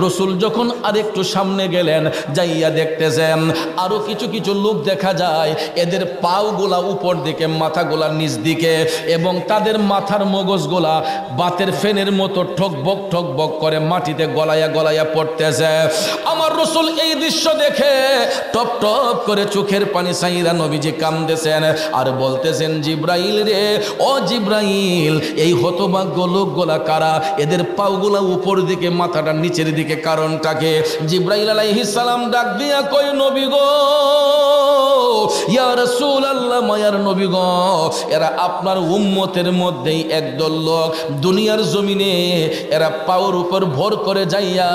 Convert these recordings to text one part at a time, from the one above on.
রসুল যখন আরেকটু সামনে গেলেন, যাইয়া দেখতেছেন আরো কিছু কিছু লোক দেখা যায়, এদের পাওগুলা উপর দিকে, মাথাগুলা নিচ দিকে, এবং তাদের মাথার মগজগুলা বাতের ফেনের মতো ঠকবক ঠকবক করে মাটিতে গলায়া গলায়া পড়তেছে। আমার রসুল এই দৃশ্য দেখে টপ টপ করে চোখের পানি ছাইরা নবীজি কাঁদতেছেন আর বলতেছেন, জিব্রাইল রে, ও জিব্রাইল, এই হতভাগ্য লোকগুলা কারা? এদের পাওগুলা উপর দিকে, মাথাটা নিচের দিকে, কারণটাকে? জিব্রাইল আলাইহিস সালাম ডাক দিয়া কই, নবী গো, ইয়া রাসূলুল্লাহ, মায়ার নবী গো, এরা আপনার উম্মতের মধ্যেই একদল লোক, দুনিয়ার জমিনে এরা পাওর উপর ভর করে যাইয়া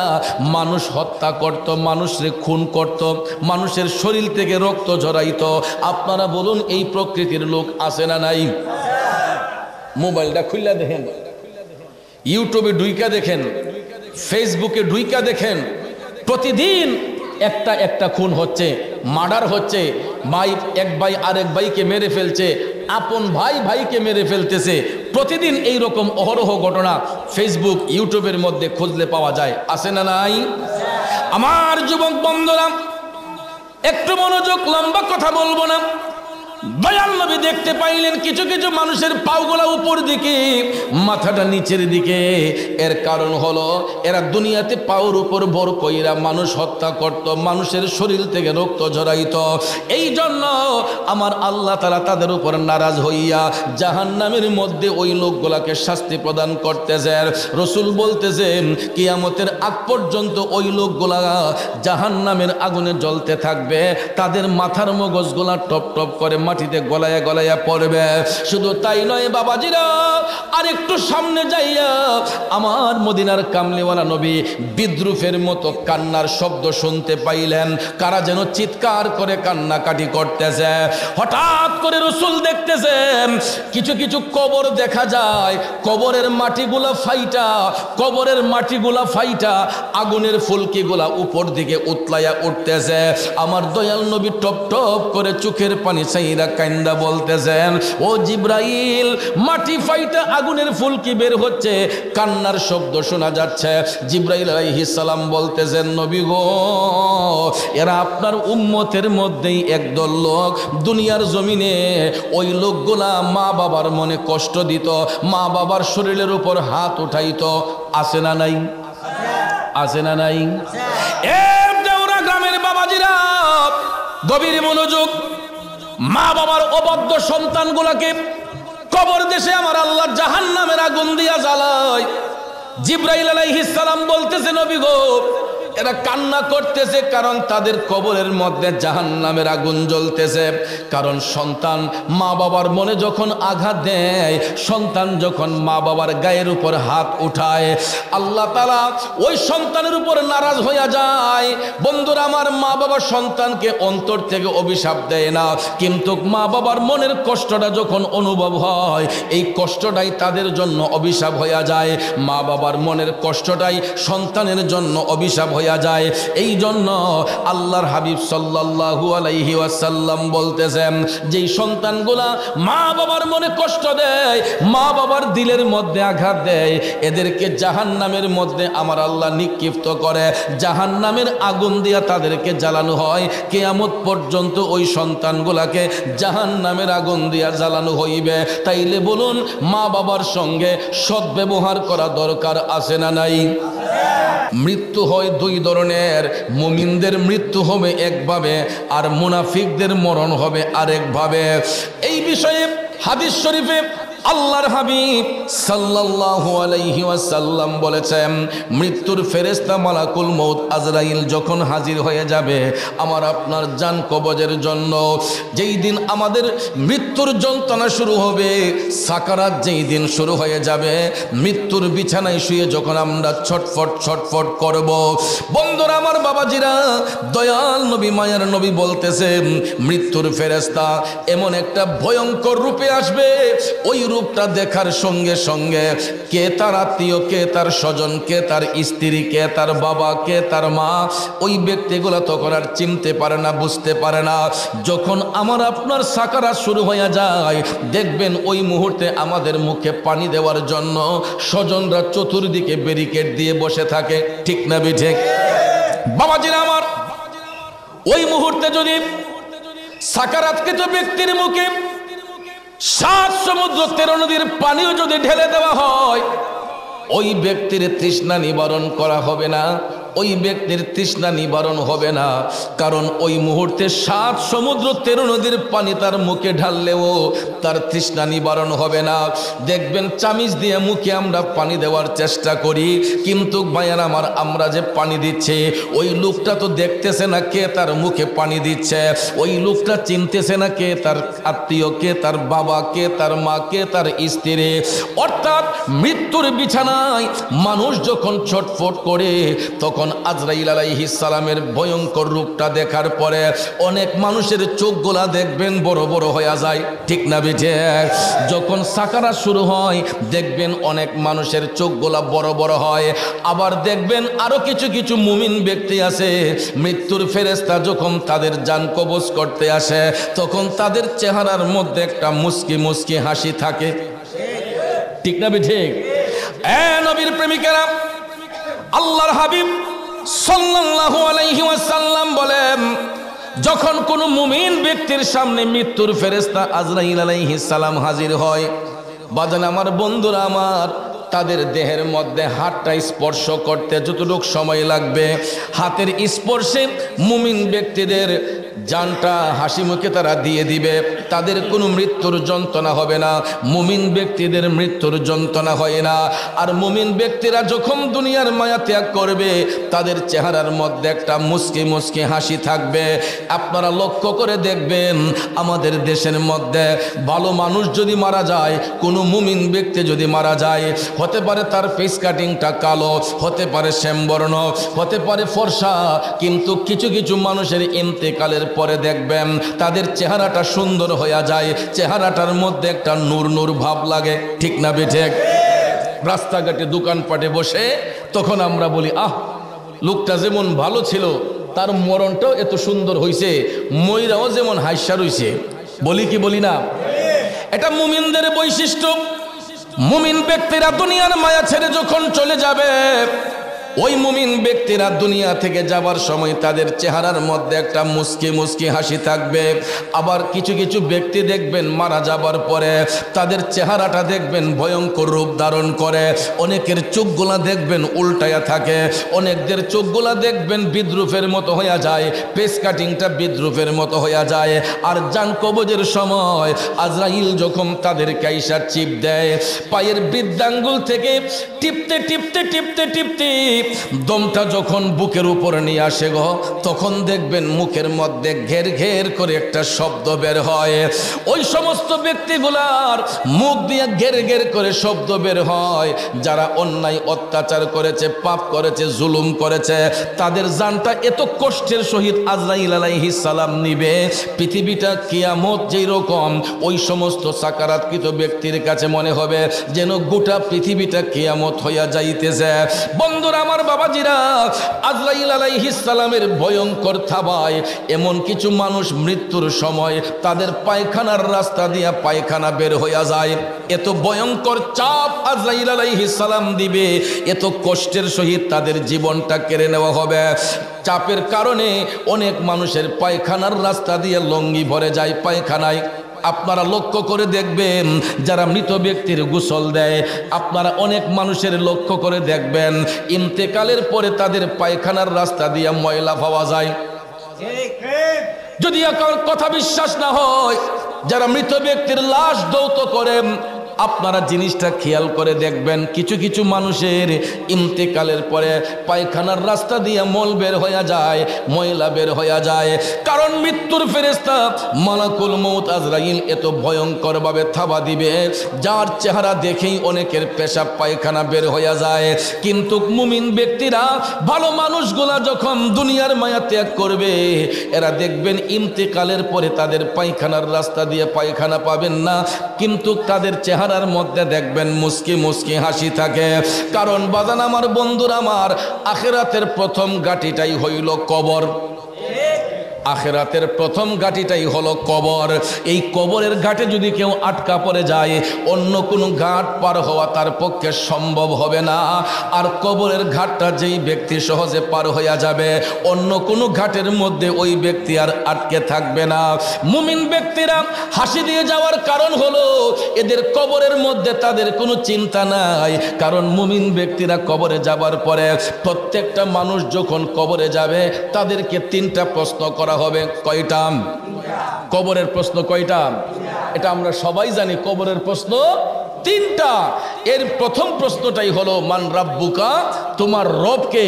মানুষ হত্যা করত, মানুষের খুন করত, মানুষের শরীর থেকে রক্ত ঝরাইত। আপনারা বলুন, এই প্রকৃতির লোক আছে না নাই? মোবাইলটা খুললা দেখেন, ইউটিউবে ঢুইকা দেখেন, ফেসবুকে ঢুইকা দেখেন, প্রতিদিন একটা একটা খুন হচ্ছে, মার্ডার হচ্ছে, ভাই এক ভাই আরেক ভাইকে মেরে ফেলছে, আপন ভাই ভাইকে মেরে ফেলতেছে। প্রতিদিন এই রকম অহরহ ঘটনা ফেসবুক ইউটিউবের মধ্যে খুঁজলে পাওয়া যায়, আছে না নাই? আমার যুবক বন্ধুরা, একটু মনোযোগ, লম্বা কথা বলবো না। দয়াল নবী দেখতে পাইলেন কিছু কিছু মানুষের পাওগুলা উপর দিকে, মাথাটা নিচের দিকে। এর কারণ হলো এরা দুনিয়াতে পাওর উপর ভর কইরা মানুষ হত্যা করত, মানুষের শরীর থেকে রক্ত ঝরাইত। এই জন্য আমার আল্লাহ তাআলা তাদের উপর নারাজ হইয়া জাহান্নামের মধ্যে ওই লোকগুলাকে শাস্তি প্রদান করতেছেন। রসুল বলতেছেন, কিয়ামতের আগ পর্যন্ত ওই লোকগুলা জাহান্নামের আগুনে জ্বলতে থাকবে, তাদের মাথার মগজগুলা টপ টপ করে মাটিতে গলায়া গলায়া পড়বে। শুধু তাই নয় বাবাজিরা, আর একটু সামনে যাইয়া আমার মদিনার কামলিওয়ালা নবী বিদ্রুপের মতো কান্নার শব্দ শুনতে পাইলেন। কারা যেন চিৎকার করে কান্নাকাটি করতেছে। হঠাৎ করে রসুল দেখতেছেন কিছু কিছু কবর দেখা যায়, কবরের মাটিগুলা ফাইটা, কবরের মাটিগুলা ফাইটা আগুনের ফুলকিগুলা উপর দিকে উতলাইয়া উঠতেছে। আমার দয়াল নবী টপ টপ করে চোখের পানি চাইরা কান্দা বলতেছেন, ও জিব্রাইল, মাটি ফাইটা আগুনের ফুলকি বের হচ্ছে, কান্নার শব্দ শোনা যাচ্ছে। জিব্রাইল আলাইহিস সালাম বলতেছেন, নবী গো, এরা আপনার উম্মতের মধ্যেই একদল লোক, দুনিয়ার জমিনে ওই লোকগুলা মা বাবার মনে কষ্ট দিত, মা বাবার শরীরের উপর হাত উঠাইতো। আছে না নাই? আছে না নাই? এ দেওরা গ্রামের বাবাজিরা, গভীর মনোযোগ। মা বাবার অবাধ্য সন্তানগুলাকে কবর দেশে আমার আল্লাহ জাহান্নামের আগুন দিয়া জ্বালায়। জিব্রাইল আলাইহিস সালাম বলতেছে, নবী গো, এরা কান্না করতেছে কারণ তাদের কবরের মধ্যে জাহান্নামের আগুন জ্বলতেছে। কারণ সন্তান মা বাবার মনে যখন আঘাত দেয়, সন্তান যখন মা বাবার গায়ের উপর হাত উঠায়, আল্লাহ তাআলা ওই সন্তানের উপর নারাজ হইয়া যায়। বন্ধুরা আমার, মা বাবা সন্তানকে অন্তর থেকে অভিশাপ দেয় না, কিন্তু মা বাবার মনের কষ্টটা যখন অনুভব হয়, এই কষ্টটাই তাদের জন্য অভিশাপ হইয়া যায়। মা বাবার মনের কষ্টটাই সন্তানের জন্য অভিশাপ হইয়া যায়। এই জন্য আল্লাহর হাবিব সাল্লাল্লাহু আলাইহি ওয়াসাল্লাম বলতেছেন, যেই সন্তানগুলা মা বাবার মনে কষ্ট দেয়, মা বাবার দিলের মধ্যে আঘাত দেয়, এদেরকে জাহান্নামের মধ্যে আমার আল্লাহ নিক্ষিপ্ত করে, জাহান্নামের আগুন দিয়া তাদেরকে জ্বালানো হয়। কিয়ামত পর্যন্ত ওই সন্তানগুলাকে জাহান্নামের আগুন দিয়া জ্বালানো হইবে। তাইলে বলুন, মা বাবার সঙ্গে সদ্ব্যবহার করা দরকার, আছে না নাই? মৃত্যু হয় দুই ধরনের, মুমিনদের মৃত্যু হবে একভাবে, আর মুনাফিকদের মরণ হবে আরেকভাবে। এই বিষয়ে হাদিস শরীফে আল্লাহর হাবিব সাল্লাল্লাহু আলাইহি ওয়াসাল্লাম বলেছেন, মৃত্যুর ফেরেশতা মালাকুল মউত আজরাইল যখন হাজির হয়ে যাবে আমার আপনার জান কবজের জন্য, যেই দিন আমাদের মৃত্যুর যন্ত্রণা শুরু হবে, সাকারাত যেই দিন শুরু হয়ে যাবে, মৃত্যুর বিছানায় শুয়ে যখন আমরা ছটফট ছটফট করব, বন্ধুরা আমার, বাবাজিরা, দয়াল নবী মায়ার নবী বলতেছেন, মৃত্যুর ফেরেশতা এমন একটা ভয়ঙ্কর রূপে আসবে, ওই রূপটা দেখার সঙ্গে সঙ্গে কে তার আত্মীয়, কে তার স্বজন, কে তার স্ত্রী, কে তার বাবা, কে তার মা, ওই ব্যক্তিগুলো তখন আর চিনতে পারে না, বুঝতে পারে না। যখন আমার আপনার সাকারাত শুরু হয়ে যায়, দেখবেন ওই মুহূর্তে আমাদের মুখে পানি দেওয়ার জন্য স্বজনরা চতুর্দিকে ব্যারিকেড দিয়ে বসে থাকে, ঠিক না ঠিক? বাবাজিরা আমার, ওই মুহূর্তে যদি সাকারাতকৃত ব্যক্তির মুখে 7 সমুদ্র 13 নদীর পানিও যদি ঢেলে দেওয়া হয়, ওই ব্যক্তির তৃষ্ণা নিবারণ করা হবে না, ওই ব্যক্তির তৃষ্ণা নিবারণ হবে না। কারণ ওই মুহূর্তে 7 সমুদ্র 13 নদীর পানি তার মুখে ঢাললেও তার তৃষ্ণা নিবারণ হবে না। দেখবেন চামিচ দিয়ে মুখে আমরা পানি দেওয়ার চেষ্টা করি, কিন্তু ভাইয়ার আমার, আমরা যে পানি দিচ্ছে ওই লোকটা তো দেখতেছে না কে তার মুখে পানি দিচ্ছে, ওই লোকটা চিনতেছে না কে তার আত্মীয়, কে তার বাবা, কে তার মা, কে তার স্ত্রী। অর্থাৎ মৃত্যুর বিছানায় মানুষ যখন ছটফট করে, তখন আজরাইল আলাইহিস সালামের ভয়ঙ্কর রূপটা দেখার পরে অনেক মানুষের চোখগুলা দেখবেন বড় বড় হয়ে যায়, ঠিক না বেঠে? যখন সাকারাত শুরু হয়, দেখবেন অনেক মানুষের চোখগুলা বড় বড় হয়। আবার দেখবেন আরো কিছু কিছু মুমিন ব্যক্তি আছে, মৃত্যুর ফেরেশতা যখন তাদের জান কবজ করতে আসে, তখন তাদের চেহারার মধ্যে একটা মুস্কি মুস্কি হাসি থাকে, ঠিক না বেঠে? নবীর প্রেমিকেরা, আল্লাহর হাবিব সাল্লাল্লাহু আলাইহি ওয়াসাল্লাম বলেন, যখন কোনো মুমিন ব্যক্তির সামনে মৃত্যুর ফেরেশতা আজরাইল আলাইহিস সালাম হাজির হয়, বাজান আমার, বন্ধুরা আমার, তাদের দেহের মধ্যে হাতটা স্পর্শ করতে যতটুকু সময় লাগবে, হাতের স্পর্শে মুমিন ব্যক্তিদের জানটা হাসি মুখে তারা দিয়ে দিবে, তাদের কোনো মৃত্যুর যন্ত্রণা হবে না। মুমিন ব্যক্তিদের মৃত্যুর যন্ত্রণা হয় না। আর মুমিন ব্যক্তিরা যখন দুনিয়ার মায়া ত্যাগ করবে, তাদের চেহারার মধ্যে একটা মুস্কি মুস্কি হাসি থাকবে। আপনারা লক্ষ্য করে দেখবেন, আমাদের দেশের মধ্যে ভালো মানুষ যদি মারা যায়, কোনো মুমিন ব্যক্তি যদি মারা যায়, হতে পারে তার ফেস কাটিংটা কালো, হতে পারে শ্যামবর্ণ, হতে পারে ফর্সা, কিন্তু কিছু কিছু মানুষের ইন্তেকালের পরে দেখবেন তাদের চেহারাটা সুন্দর হয়ে যায়, চেহারাটার মধ্যে একটা নূর নূর ভাব লাগে, ঠিক না বেঠে? রাস্তাঘাটে দোকানপাটে বসে তখন আমরা বলি, আহ, লোকটা যেমন ভালো ছিল তার মরণটাও এত সুন্দর হয়েছে, ময়রাও যেমন হাস্যা রইছে, বলি কি বলি না? এটা মুমিনদের বৈশিষ্ট্য। মুমিন ব্যক্তিরা দুনিয়ার মায়া ছেড়ে যখন চলে যাবে, ওই মুমিন ব্যক্তিরা দুনিয়া থেকে যাবার সময় তাদের চেহারার মধ্যে একটা মুস্কি মুস্কি হাসি থাকবে। আবার কিছু কিছু ব্যক্তি দেখবেন মারা যাবার পরে তাদের চেহারাটা দেখবেন ভয়ঙ্কর রূপ ধারণ করে। অনেকের চোখগুলা দেখবেন উল্টায়া থাকে, অনেকদের চোখগুলা দেখবেন বিদ্রুপের মতো হয়ে যায়, পেস কাটিংটা বিদ্রুপের মতো হয়ে যায়। আর জান কবজের সময় আজরাইল যখন তাদের কাইসা চিপ দেয়, পায়ের বৃদ্ধাঙ্গুল থেকে টিপতে টিপতে টিপতে টিপতে দমটা যখন বুকের উপরে নিয়ে আসে গো, তখন দেখবেন মুখের মধ্যে ঘের ঘের করে একটা শব্দ বের হয়। ওই সমস্ত ব্যক্তিগুলার মুখ দিয়ে ঘের ঘের করে শব্দ বের হয়, যারা অন্যায় অত্যাচার করেছে, পাপ করেছে, জুলুম করেছে, তাদের জানটা এত কষ্টের সহিত আজরাইল আলাইহিস সালাম নিবে। পৃথিবীটা কিয়ামত যেই রকম, ওই সমস্ত সাকারাতকৃত ব্যক্তির কাছে মনে হবে যেন গোটা পৃথিবীটা কিয়ামত হইয়া যাইতেছে। বন্ধুরা আমার, বাবাজিরা, আজরাইল আলাইহিস সালামের ভয়ঙ্কর থাবায় এমন কিছু মানুষ মৃত্যুর সময় তাদের পায়খানার রাস্তা দিয়ে পায়খানা বের হইয়া যায়। এত ভয়ঙ্কর চাপ আজরাইল আলাইহিস সালাম দিবে, এত কষ্টের সহিত তাদের জীবনটা কেড়ে নেওয়া হবে। চাপের কারণে অনেক মানুষের পায়খানার রাস্তা দিয়ে লঙ্গি ভরে যায় পায়খানায়। আপনারা লক্ষ্য করে দেখবেন, যারা মৃত ব্যক্তির গোসল দেয়, আপনারা অনেক মানুষের লক্ষ্য করে দেখবেন ইন্তেকালের পরে তাদের পায়খানার রাস্তা দিয়ে ময়লা পাওয়া যায়। যদি কথা বিশ্বাস না হয়, যারা মৃত ব্যক্তির লাশ দৌত করেন, আপনারা জিনিসটা খেয়াল করে দেখবেন, কিছু কিছু মানুষের ইন্তেকালের পরে পায়খানার রাস্তা দিয়ে মল বের হয়ে যায়, ময়লা বের হয়ে যায়। কারণ মৃত্যুর ফেরেশতা মালাকুল মউত আজরাইল এত ভয়ঙ্করভাবে থাবা দিবে, যার চেহারা দেখেই অনেকের পেশাব পায়খানা বের হয়ে যায়। কিন্তু মুমিন ব্যক্তিরা, ভালো মানুষগুলা যখন দুনিয়ার মায়া ত্যাগ করবে, এরা দেখবেন ইন্তেকালের পরে তাদের পায়খানার রাস্তা দিয়ে পায়খানা পাবেন না, কিন্তু তাদের চেহারা চেহারার মধ্যে দেখবেন মুস্কি মুস্কি হাসি থাকে। কারণ বাজান আমার বন্ধুরা আমার, আখিরাতের প্রথম ঘাঁটিটাই হইল কবর। আখিরাতের প্রথম ঘাঁটিটাই হলো কবর। এই কবরের ঘাটে যদি কেউ আটকা পড়ে যায়, অন্য কোনো ঘাট পার হওয়া তার পক্ষে সম্ভব হবে না। আর কবরের ঘাটটা যেই ব্যক্তি সহজে পার হইয়া যাবে, অন্য কোনো ঘাটের মধ্যে ওই ব্যক্তি আর আটকে থাকবে না। মুমিন ব্যক্তিরা হাসি দিয়ে যাওয়ার কারণ হলো এদের কবরের মধ্যে তাদের কোনো চিন্তা নাই। কারণ মুমিন ব্যক্তিরা কবরে যাবার পরে, প্রত্যেকটা মানুষ যখন কবরে যাবে তাদেরকে তিনটা প্রশ্ন করা হবে। কয়টা? কবরের প্রশ্ন কয়টা? এটা আমরা সবাই জানি, কবরের প্রশ্ন তিনটা। এর প্রথম প্রশ্নটাই হলো মান রাব্বুকা, তোমার রবকে।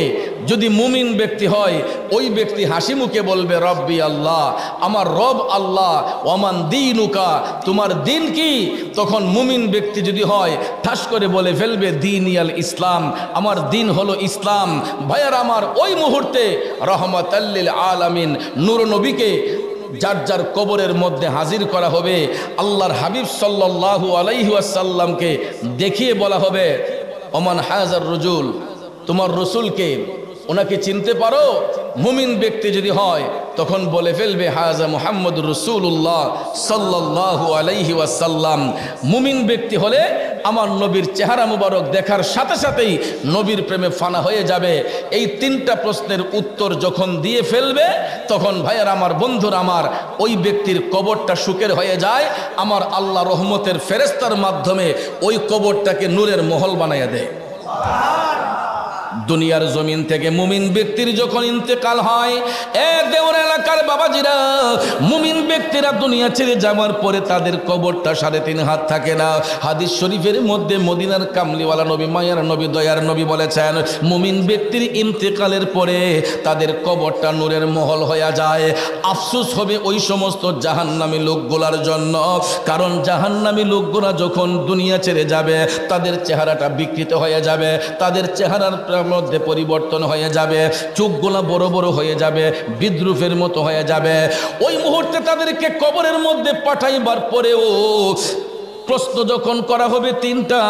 যদি মুমিন ব্যক্তি হয় ওই ব্যক্তি হাসি মুখে বলবে রব্বি আল্লাহ, আমার রব আল্লাহ। ওমান দীনুকা, তোমার দিন কি? তখন মুমিন ব্যক্তি যদি হয় ঠাস করে বলে ফেলবে দীনিয়াল ইসলাম, আমার দিন হলো ইসলাম। ভাইয়ার আমার, ওই মুহূর্তে রহমাতাল্লিল আলামিন নূর নবীকে যার যার কবরের মধ্যে হাজির করা হবে। আল্লাহর হাবিব সাল্লাল্লাহু আলাইহি ওয়াসাল্লামকে দেখিয়ে বলা হবে ওমান হাজার রজুল, তোমার রসুলকে, ওনাকে চিনতে পারো? মুমিন ব্যক্তি যদি হয় তখন বলে ফেলবে হাজা মুহাম্মদুর রাসূলুল্লাহ সাল্লাল্লাহু আলাইহি ওয়াসাল্লাম। মুমিন ব্যক্তি হলে আমার নবীর চেহারা মুবারক দেখার সাথে সাথেই নবীর প্রেমে ফানা হয়ে যাবে। এই তিনটা প্রশ্নের উত্তর যখন দিয়ে ফেলবে, তখন ভাইয়ার আমার, বন্ধুর আমার, ওই ব্যক্তির কবরটা সুখের হয়ে যায়। আমার আল্লাহ রহমতের ফেরেশতার মাধ্যমে ওই কবরটাকে নূরের মহল বানাইয়া দেয়। দুনিয়ার জমিন থেকে মুমিন ব্যক্তির যখন ইন্তেকাল হয়, দেওয়ার এলাকার বাবাজিরা, মুমিন ব্যক্তিরা দুনিয়া ছেড়ে যাওয়ার পরে তাদের কবরটা 3.5 হাত থাকে না। হাদিস শরীফের মধ্যে মদিনার কামলিওয়ালা নবী, মায়ার নবী, দয়ার নবী বলেছেন, মুমিন ব্যক্তির ইন্তেকালের পরে তাদের কবরটা নূরের মহল হয়ে যায়। আফসোস হবে ওই সমস্ত জাহান্নামী লোকগুলার জন্য। কারণ জাহান্নামী লোকগুলা যখন দুনিয়া ছেড়ে যাবে, তাদের চেহারাটা বিকৃত হয়ে যাবে, তাদের চেহারার মধ্যে পরিবর্তন হয়ে যাবে, চোখগুলা বড় বড় হয়ে যাবে, বিদ্রুপের মতো হয়ে যাবে। ওই মুহূর্তে তাদেরকে কবরের মধ্যে পাঠাইবার পরেও প্রশ্ন যখন করা হবে তিনটা,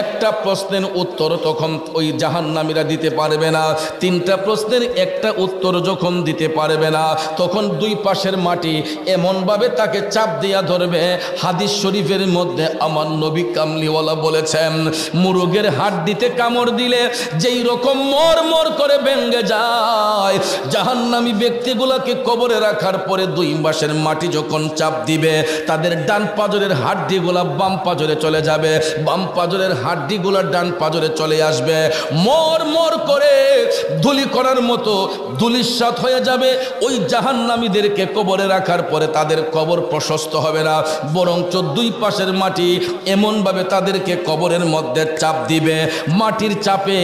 একটা প্রশ্নের উত্তর তখন ওই জাহান্নামীরা দিতে পারবে না। তিনটা প্রশ্নের একটা উত্তর যখন দিতে পারবে না, তখন দুই পাশের মাটি এমনভাবে তাকে চাপ দিয়া ধরবে। হাদিস শরীফের মধ্যে আমার নবী কামলিওয়ালা বলেছেন, মুরগের হাড্ডিতে কামড় দিলে যেই রকম মর মর করে ভেঙে যায়, জাহান্নামী ব্যক্তিগুলোকে কবরে রাখার পরে দুই পাশের মাটি যখন চাপ দিবে, তাদের ডান পাজরের হাড্ডিগুলা বাম পাজরে চলে যাবে, বাম পাজরের হাড্ডিগুলা ডান পাজরে চলে আসবে। মর মর করে ধুলি করার মতো ধুলিসাৎ হয়ে যাবে। ওই জাহান্নামীদেরকে কবরে রাখার পরে তাদের কবর প্রশস্ত হবে না, বরঞ্চ দুই পাশের মাটি এমনভাবে তাদেরকে কবরের মধ্যে চাপ দিবে, মাটির চাপে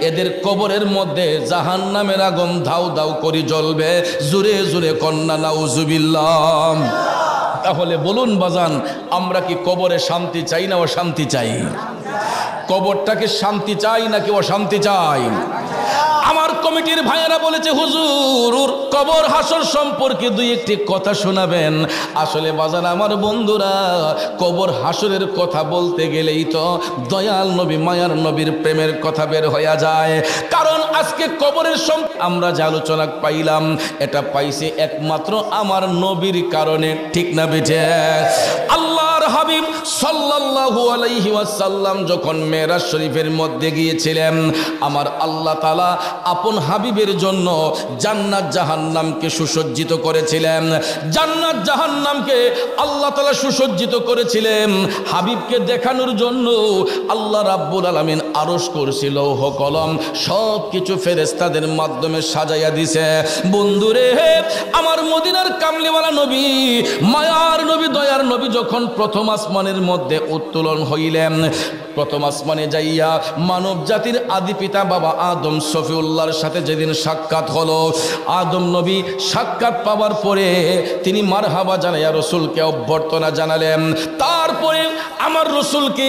এদের কবরের মধ্যে জাহান্নামের আগুন ধাউ ধাউ করে জ্বলবে। জুরে জুরে কন্যা নাউজুবিল্লাহ। তাহলে বলুন বাজান, আমরা কি কবরে শান্তি চাই না অশান্তি চাই? কবরটাকে শান্তি চাই নাকি অশান্তি চাই? আমার কমিটির ভাইয়েরা বলেছে, হুজুর কবর হাসর সম্পর্কে দুই একটি কথা শোনাবেন। আসলে বাজান আমার বন্ধুরা, কবর হাসরের কথা বলতে গেলেই তো দয়াল নবী, মায়ার নবীর প্রেমের কথা বের হয়ে যায়। কারণ আজকে কবরের আমরা যে আলোচনা পাইলাম, এটা পাইছে একমাত্র আমার নবীর কারণে, ঠিক না বেঠে? আল্লাহর হাবিব সাল্লাল্লাহু আলাইহি ওয়াসাল্লাম যখন মেরাজ শরীফের মধ্যে গিয়েছিলেন, আমার আল্লাহ তাআলা আপন হাবিবের জন্য জান্নাত জাহান্নামকে সুসজ্জিত করেছিলেন। জান্নাত জাহান্নামকে আল্লাহ তাআলা সুসজ্জিত করেছিলেন হাবিবকে দেখানোর জন্য। আল্লাহ রাব্বুল আলামিন আরশ কুরসি লৌহ কলম সব কিছু ফেরেশতাদের মাধ্যমে সাজাইয়া দিছে। বন্ধুরে, আমার মদিনার কামলিওয়ালা নবী, মায়ার নবী, দয়ার নবী যখন প্রথম আসমানের মধ্যে উত্তোলন হইলেন, প্রথম আসমানে যাইয়া মানব জাতির আদি পিতা বাবা আদম শফিউল্লাহর সাথে যেদিন সাক্ষাৎ হলো, আদম নবী সাক্ষাৎ পাওয়ার পরে তিনি মারহাবা জানাইয়া রসুলকে অভ্যর্থনা জানালেন। তার পরে আমার রসুলকে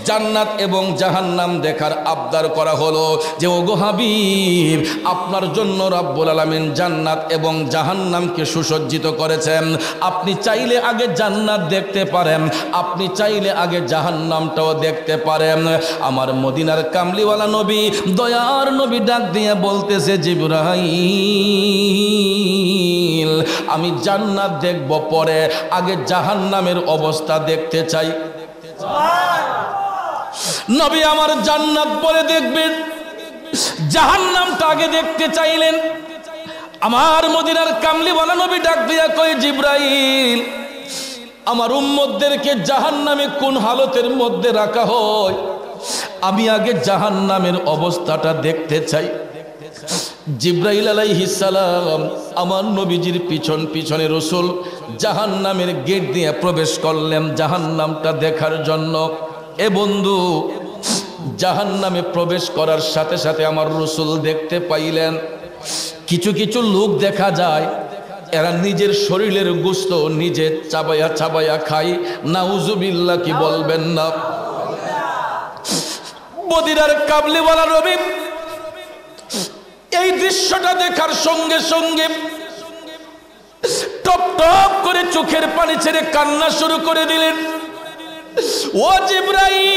জান্নাত এবং জাহান্নাম দেখার আবদার করা হলো যে ওগো হাবিব, আপনার জন্য রব্বুল আলামিন জান্নাত এবং জাহান্নামকে সুসজ্জিত করেছেন, আপনি চাইলে আগে জান্নাত দেখতে পারেন, আপনি চাইলে আগে জাহান্নামটাও দেখতে পারেন। আমার মদিনার কামলিওয়ালা নবী, দয়ার নবী ডাক দিয়ে বলতেছে, জিবরাইল, আমি জান্নাত দেখব, পরে আগে জাহান্নামের অবস্থা দেখতে চাই। নবী আমার জান্নাত পরে দেখবেন, জাহান্নামটা আগে দেখতে চাইলেন। আমার মদিনার কামলিওয়ালা নবী ডাক দিয়া কয়, জিবরাইল, আমার উম্মতদেরকে জাহান্নামে কোন হালতের মধ্যে রাখা হয়, আমি আগে জাহান্নামের অবস্থাটা দেখতে চাই। জিবরাইল আলাইহিস সালাম আমার নবীজির পিছন পিছনে রসুল জাহান্নামের গেট দিয়ে প্রবেশ করলেন জাহান্নামটা দেখার জন্য। এ বন্ধু, জাহান্নামে প্রবেশ করার সাথে সাথে আমার রসুল দেখতে পাইলেন কিছু কিছু লোক দেখা যায়, এরা নিজের শরীরের গোশত নিজে চাবায়া চাবায়া খায়। নাউজুবিল্লাহ, কি বলবেন না? মদিনার কামলিওয়ালা নবী এই দৃশ্যটা দেখার সঙ্গে সঙ্গে টপ টপ করে চোখের পানি ছেড়ে কান্না শুরু করে দিলেন। ও জিবরাইল,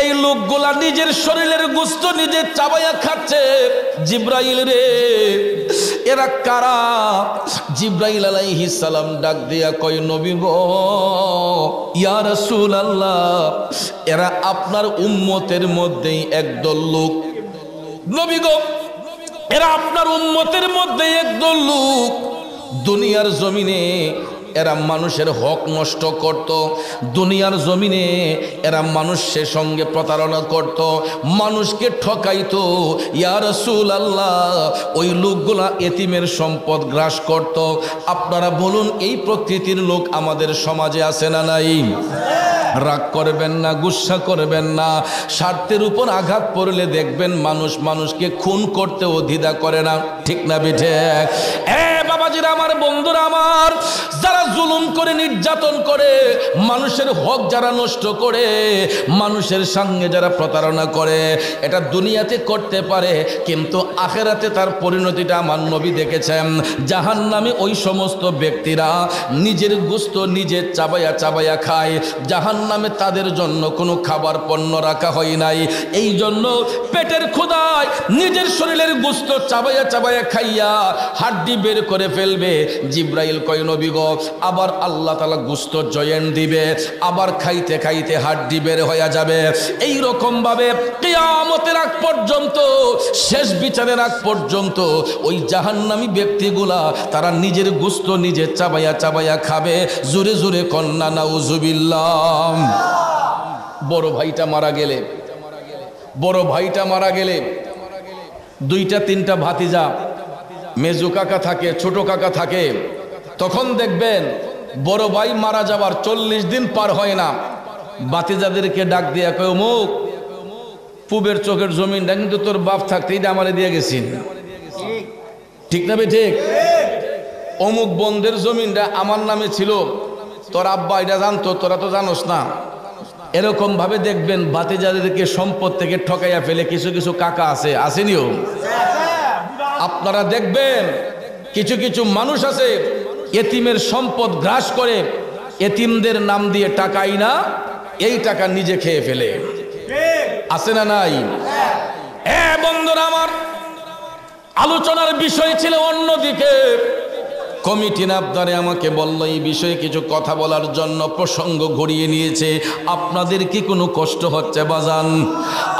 এই লোকগুলা নিজের শরীরের গোশত নিজে চাবায়া খাচ্ছে। জিবরাইল রে, এরা কারা? জিবরাইল আলাইহিস সালাম ডাক দিয়া কয়, নবী গো, ইয়া রাসূলুল্লাহ, এরা আপনার উম্মতের মধ্যেই একদল লোক। নবী গো, এরা আপনার উম্মতের মধ্যেই একদল লোক। দুনিয়ার জমিনে এরা মানুষের হক নষ্ট করত, দুনিয়ার জমিনে এরা মানুষের সঙ্গে প্রতারণা করত, মানুষকে ঠকাইতো। ইয়া রাসূলুল্লাহ, ওই লোকগুলা এতিমের সম্পদ গ্রাস করত। আপনারা বলুন, এই প্রকৃতির লোক আমাদের সমাজে আছে না নাই? রাগ করবেন না, গুসা করবেন না। স্বার্থের উপর আঘাত পড়লে দেখবেন মানুষ মানুষকে খুন করতেও দ্বিধা করে না, ঠিক না বিঠে? বাবাজিরা আমার, বন্ধুরা আমার, যারা জুলুম করে, নির্যাতন করে, মানুষের হক যারা নষ্ট করে, মানুষের সঙ্গে যারা প্রতারণা করে, এটা দুনিয়াতে করতে পারে, কিন্তু আখেরাতে তার পরিণতিটা আমার নবী দেখেছেন। জাহান্নামে ওই সমস্ত ব্যক্তিরা নিজের গোশত নিজে চাবায়া চাবায়া খায়। জাহান্নামে তাদের জন্য কোনো খাবার পণ্য রাখা হয় নাই। এই জন্য পেটের ক্ষুধায় নিজের শরীরের গোশত চাবায়া চাবায়া খাইয়া হাড্ডি বের করে ফেলবে। জিবরাইল কয়, নবী গো, আবার আল্লাহ তাআলা গোশত জয়েন দিবে, আবার খাইতে খাইতে হাড্ডি বের হয়ে যাবে। এই রকম ভাবে কিয়ামতের আগ পর্যন্ত, শেষ বিচারের আগ পর্যন্ত ওই জাহান্নামী ব্যক্তিগুলা তারা নিজের গোশত নিজে চাবায়া চাবায়া খাবে। জোরে জোরে কন্না নাউজুবিল্লাহ। বড় ভাইটা মারা গেলে, বড় ভাইটা মারা গেলে দুইটা তিনটা ভাতিজা, মেজু কাকা থাকে, ছোট কাকা থাকে, তখন দেখবেন বড় ভাই মারা যাবার 40 দিন পার হয় না, ভাতিজাদেরকে ডাক দিয়া কয়, অমুক পুবের চোখের জমিনটা কিন্তু তোর বাপ থাকতে এটা আমারে দিয়ে গেছিন, ঠিক না বে ঠিক? অমুক বন্ধের জমিনটা আমার নামে ছিল, তোর আব্বা এটা জানতো, তোরা তো জানোস না। এরকম ভাবে দেখবেন ভাতিজাদেরকে সম্পদ থেকে ঠকাইয়া ফেলে কিছু কিছু কাকা আছে, আসেনিও? আপনারা দেখবেন কিছু কিছু মানুষ আছে এতিমের সম্পদ গ্রাস করে, এতিমদের নাম দিয়ে টাকাই না, এই টাকা নিজে খেয়ে ফেলে, আছে না নাই? বন্ধুরা আমার, আলোচনার বিষয় ছিল অন্যদিকে। কমিটির আবদারে আমাকে বলল এই বিষয়ে কিছু কথা বলার জন্য, প্রসঙ্গ ঘুরিয়ে নিয়েছে। আপনাদের কি কোনো কষ্ট হচ্ছে বাজান?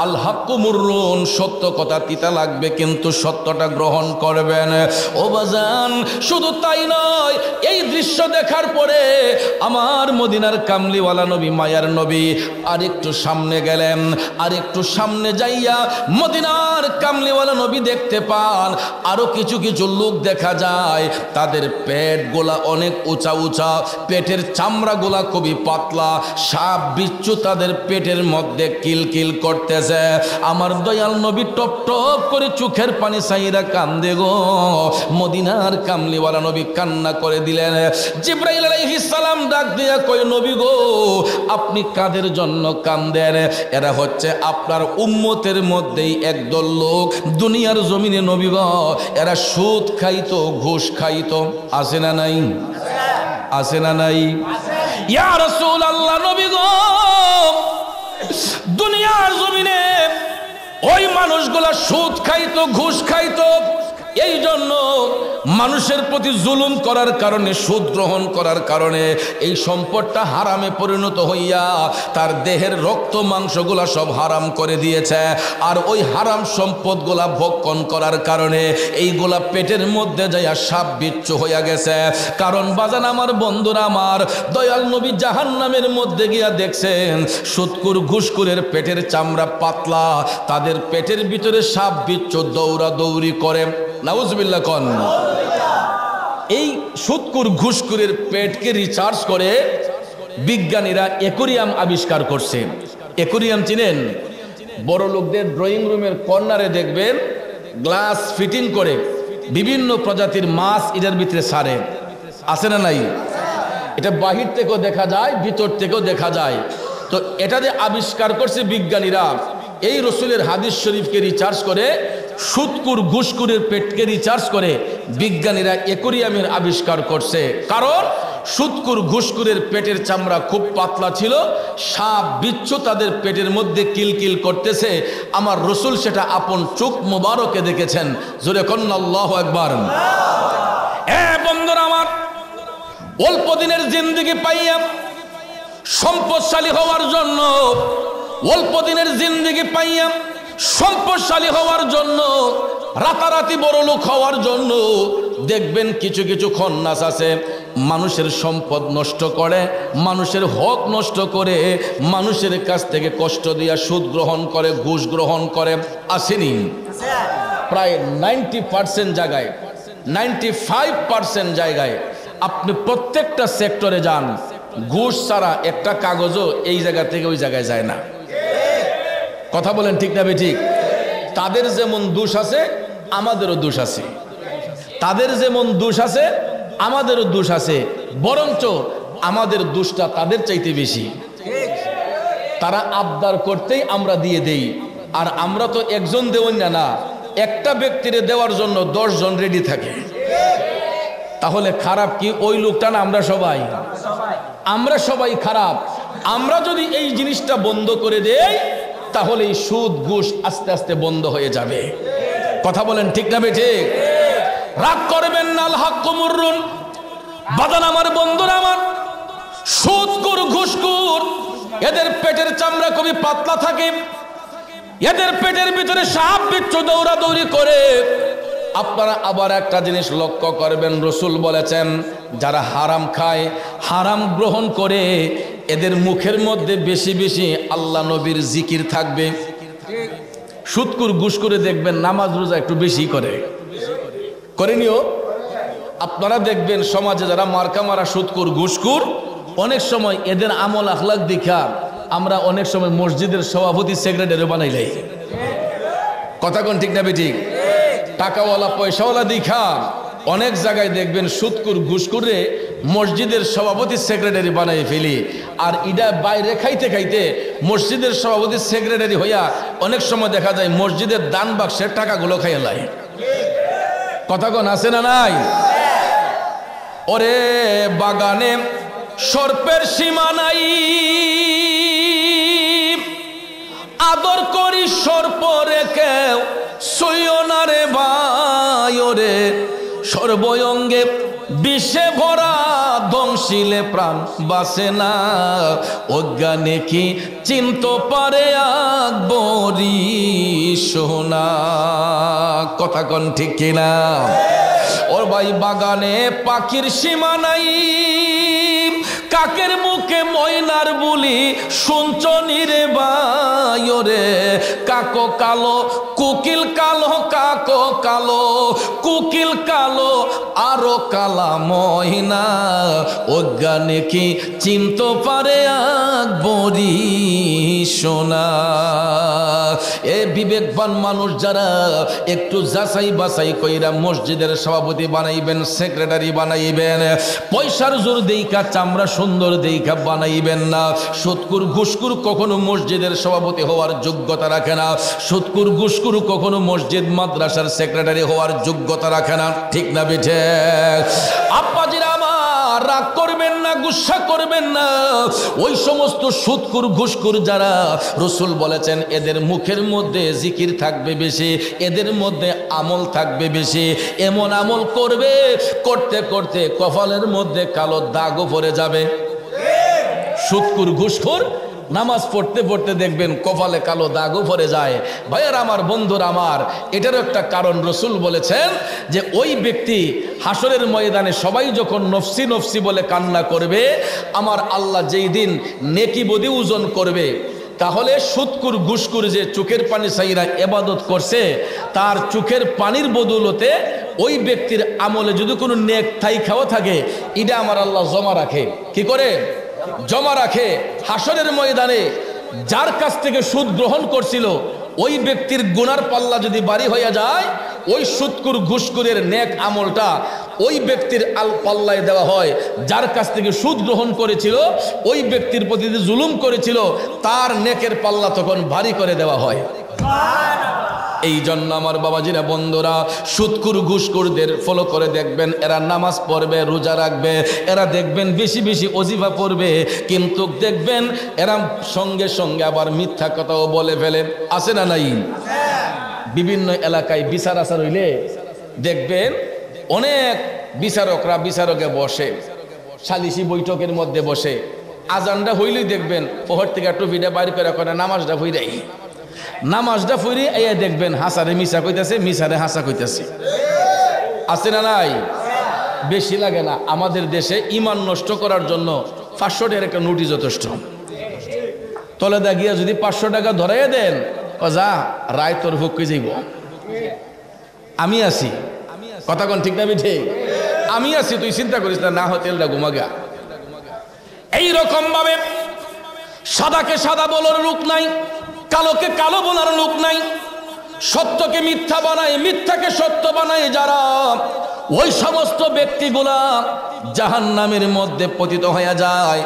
আল হাক্কু মুররুন, সত্য কথা তিতা লাগবে, কিন্তু সত্যটা গ্রহণ করবেন। ও বাজান, শুধু তাই নয়, এই দৃশ্য দেখার পরে আমার মদিনার কামলিওয়ালা নবী, মায়ার নবী আরেকটু সামনে গেলেন। আরেকটু সামনে যাইয়া মদিনার কামলিওয়ালা নবী দেখতে পান আরো কিছু কিছু লোক দেখা যায়, তাদের পেট গোলা অনেক উঁচা উঁচা, পেটের চামড়া গোলা খুবই পাতলা, সাপ বিচ্ছু তাদের পেটের মধ্যে কিলকিল করতেছে। আমার দয়াল নবী টপ টপ করে চোখের পানি সাইরা কান্দে গো। মদিনার কামলিওয়ালা নবী কান্না করে দিলেন। জিবরাইল আলাইহিস সালাম ডাক দিয়া কই, নবী গো আপনি কাদের জন্য কান্দেন? এরা হচ্ছে আপনার উম্মতের মধ্যেই একদল লোক দুনিয়ার জমিনে নবী গো এরা সুদ খাইতো, ঘুষ খাইতো। আছে না নাই? আছে না নাই? ইয়া রাসূলুল্লাহ, নবী গো দুনিয়ার জমিনে ওই মানুষগুলা সুদ খাইতো, ঘুষ খাইতো। এই জন্য মানুষের প্রতি জুলুম করার কারণে, সুদ গ্রহণ করার কারণে এই সম্পদটা হারামে পরিণত হইয়া তার দেহের রক্ত মাংসগুলা সব হারাম করে দিয়েছে। আর ওই হারাম সম্পদগুলা ভক্ষণ করার কারণে এইগুলা পেটের মধ্যে যাইয়া সাপ বিচ্ছু হইয়া গেছে। কারণ বাজান আমার বন্ধুরা, আমার দয়াল নবী জাহান্নামের মধ্যে গিয়া দেখছেন সুদকুর ঘুষকুরের পেটের চামড়া পাতলা, তাদের পেটের ভিতরে সাপ বিচ্ছু দৌড়া দৌড়ি করে। নাউজুবিল্লাহ কোন। এই সুদকুর ঘুষকুরের পেটকে রিচার্জ করে বিজ্ঞানীরা অ্যাকোরিয়াম আবিষ্কার করছে। অ্যাকোরিয়াম চিনেন? বড় লোকদের ড্রয়িং রুমের কর্নারে দেখবেন গ্লাস ফিটিং করে বিভিন্ন প্রজাতির মাছ এটার ভিতরে ছাড়ে। আছে না নাই? এটা বাহির থেকেও দেখা যায়, ভিতর থেকেও দেখা যায়। তো এটা যে আবিষ্কার করছে বিজ্ঞানীরা, এই রসুলের হাদিস শরীফকে রিচার্জ করে, সুদকুর ঘুষকুরের পেটকে রিচার্জ করে বিজ্ঞানীরা অ্যাকোরিয়ামের আবিষ্কার করছে। কারণ সুদকুর ঘুষকুরের পেটের চামড়া খুব পাতলা ছিল, সাপ বিচ্ছু তাদের পেটের মধ্যে কিলকিল করতেছে। আমার রসুল সেটা আপন চোখ মোবারকে দেখেছেন। জোরে কন্না আল্লাহু আকবার। বন্ধুরা আমার, অল্প দিনের জিন্দেগি পাইয়া সম্পদশালী হওয়ার জন্য, অল্প দিনের জিন্দেগি পাইয়া সম্পদশালী হওয়ার জন্য, রাতারাতি বড় লোক হওয়ার জন্য দেখবেন কিছু কিছু খন্নাস আছে মানুষের সম্পদ নষ্ট করে, মানুষের হক নষ্ট করে, মানুষের কাছ থেকে কষ্ট দিয়া সুদ গ্রহণ করে, ঘুষ গ্রহণ করে। আসেনি? প্রায় 90% জায়গায়, 95% জায়গায় আপনি প্রত্যেকটা সেক্টরে যান, ঘুষ ছাড়া একটা কাগজও এই জায়গা থেকে ওই জায়গায় যায় না। কথা বলেন ঠিক না বেঠিক? তাদের যেমন দোষ আছে আমাদেরও দোষ আছে, তাদের যেমন দোষ আছে আমাদেরও দোষ আছে, বরঞ্চ আমাদের দোষটা তাদের চাইতে বেশি। তারা আবদার করতেই আমরা দিয়ে দেই, আর আমরা তো একজন দেওয়াই না, একটা ব্যক্তিরে দেওয়ার জন্য 10 জন রেডি থাকে। তাহলে খারাপ কি ওই লোকটা না আমরা সবাই? আমরা সবাই খারাপ। আমরা যদি এই জিনিসটা বন্ধ করে দেই তাহলে এই সুদ ঘুষ আস্তে আস্তে বন্ধ হয়ে যাবে। কথা বলেন ঠিক না বেঠিক? রাগ করবেন না, আল হাক্কু মুররুন। বাদান আমার বন্ধুরা আমার, সুদখোর ঘুষখোর এদের পেটের চামড়া খুবই পাতলা থাকে, এদের পেটের ভিতরে সাপ বিচ্ছু দৌড়াদৌড়ি করে। আপনারা আবার একটা জিনিস লক্ষ্য করবেন, রসুল বলেছেন যারা হারাম খায়, হারাম গ্রহণ করে, এদের মুখের মধ্যে বেশি বেশি আল্লাহ নবীর জিকির থাকবে। সুদকুর ঘুষখোরে দেখবেন নামাজ রোজা একটু বেশি করেনিও। আপনারা দেখবেন সমাজে যারা মার্কা মারা সুদকুর ঘুষখোর, অনেক সময় এদের আমল আখলাক দেখা আমরা অনেক সময় মসজিদের সভাপতি সেক্রেটারি বানাইলাই। কথা কোন ঠিক না বেঠিক? টাকাওয়ালা পয়সাওয়ালা দেখা অনেক জায়গায় দেখবেন সুদকুর ঘুষখোরে মসজিদের সভাপতি সেক্রেটারি বানাই ফেলি। আর ইডা বাইরে খাইতে খাইতে মসজিদের সভাপতি সেক্রেটারি হইয়া অনেক সময় দেখা যায় মসজিদের দান বাক্সের টাকাগুলো খাইয়া লাই। কথা কোন আছে না নাই? ওরে বাগানে সর্পের সীমা নাই, আদর করি সর্প রেখে সইও না রে ভাই। ওরে সর্বঙ্গে বিষে ভরা ধ্বংসিলে প্রাণ বাসে না, অজ্ঞানে কি চিন্ত পারে আকবরী সোনা। কথা কোন ঠিক কিনা? ওর ভাই বাগানে পাখির সীমা নাই, কাকের মুখে ময়নার বুলি শুনছনি রে ভাইরে, কাকো কালো কোকিল কালো, কাকো কালো কোকিল কালো, আরো কালা ময়না, অজ্ঞানে কি চিনতে পারে আকবরী সোনা। এ বিবেকবান মানুষ যারা একটু যাচাই বাছাই কইরা মসজিদের সভাপতি বানাইবেন, সেক্রেটারি বানাইবেন, পয়সার জোর দেইকা চামড়া সুন্দর দেইকা বানাইবেন না। সুদকুর ঘুষকুর কখনো মসজিদের সভাপতি হওয়ার যোগ্যতা রাখে না, সুদকুর ঘুষকুর কখনো মসজিদ মাদ্রাসার সেক্রেটারি হওয়ার যোগ্যতা রাখে না, ঠিক না বেঠে? আব্বাজিরা আমার, রাগ করবেন না, গুসা করবেন না। ওই সমস্ত সুদকুর ঘুষকুর যারা, রসুল বলেছেন এদের মুখের মধ্যে জিকির থাকবে বেশি, এদের মধ্যে আমল থাকবে বেশি। এমন আমল করবে, করতে করতে কপালের মধ্যে কালো দাগও পড়ে যাবে। সুদকুর ঘুষখোর নামাজ পড়তে পড়তে দেখবেন কপালে কালো দাগও পড়ে যায়। ভাইয়ার আমার, বন্ধুর আমার, এটারও একটা কারণ রসুল বলেছেন যে ওই ব্যক্তি হাসরের ময়দানে সবাই যখন নফসি নফসি বলে কান্না করবে, আমার আল্লাহ যেই দিন নেকি বদি ওজন করবে, তাহলে সুদকুর ঘুষকুর যে চোখের পানি চাইরা ইবাদত করছে, তার চোখের পানির বদৌলতে ওই ব্যক্তির আমলে যদি কোনো নেক থাই খাওয়া থাকে, এটা আমার আল্লাহ জমা রাখে। কি করে জমা রাখে? হাসরের ময়দানে যার কাছ থেকে সুদ গ্রহণ করছিল, ওই ব্যক্তির গুনার পাল্লা যদি বাড়ি হয়ে যায়, ওই সুদকুর ঘুষকুরের নেক আমলটা ওই ব্যক্তির পাল্লায় দেওয়া হয়। যার কাছ থেকে সুদ গ্রহণ করেছিল, ওই ব্যক্তির প্রতি জুলুম করেছিল, তার নেকের পাল্লা তখন ভারী করে দেওয়া হয়। এই জন্য আমার বাবাজিরা, বন্ধুরা, সুদকুর ঘুষকুরদের ফলো করে দেখবেন, এরা নামাজ পড়বে, রোজা রাখবে, এরা দেখবেন বেশি বেশি ওজিফা পড়বে, কিন্তু দেখবেন এরা সঙ্গে সঙ্গে আবার মিথ্যা কথাও বলে ফেলে। আছে না নাই? বিভিন্ন এলাকায় বিচার আচার হইলে দেখবেন অনেক বিচারকরা বিচারকে বসে, সালিসি বৈঠকের মধ্যে বসে, আজানটা হইলেই দেখবেন পহর থেকে টুপিটা বাইর করে করে নামাজটা হইরাই, নামাজটা ফুরি এ দেখবেন হাসারে মিশা কইতাছে, মিশারে হাসা কইতাছে। আছে না নাই? বেশি লাগে না? আমাদের দেশে ইমান নষ্ট করার জন্য 500 টাকার একটা নোটিশ যথেষ্ট। তলে দা গিয়া যদি 500 টাকা ধরাইয়া দেন, ও যা রায় তোর ভুক্কি যাইব। আমি আছি, কথা কোন ঠিক না? ঠিক, আমি আছি, তুই চিন্তা করিস না, না হয় তেলটা ঘুমাগা। এইরকম ভাবে সাদাকে সাদা বলার লোক নাই, কালোকে কালো বলার লোক নাই, সত্যকে মিথ্যা বানায়, মিথ্যাকে সত্য বানায় যারা, ওই সমস্ত ব্যক্তিগুলা জাহান্নামের মধ্যে পতিত হয়ে যায়।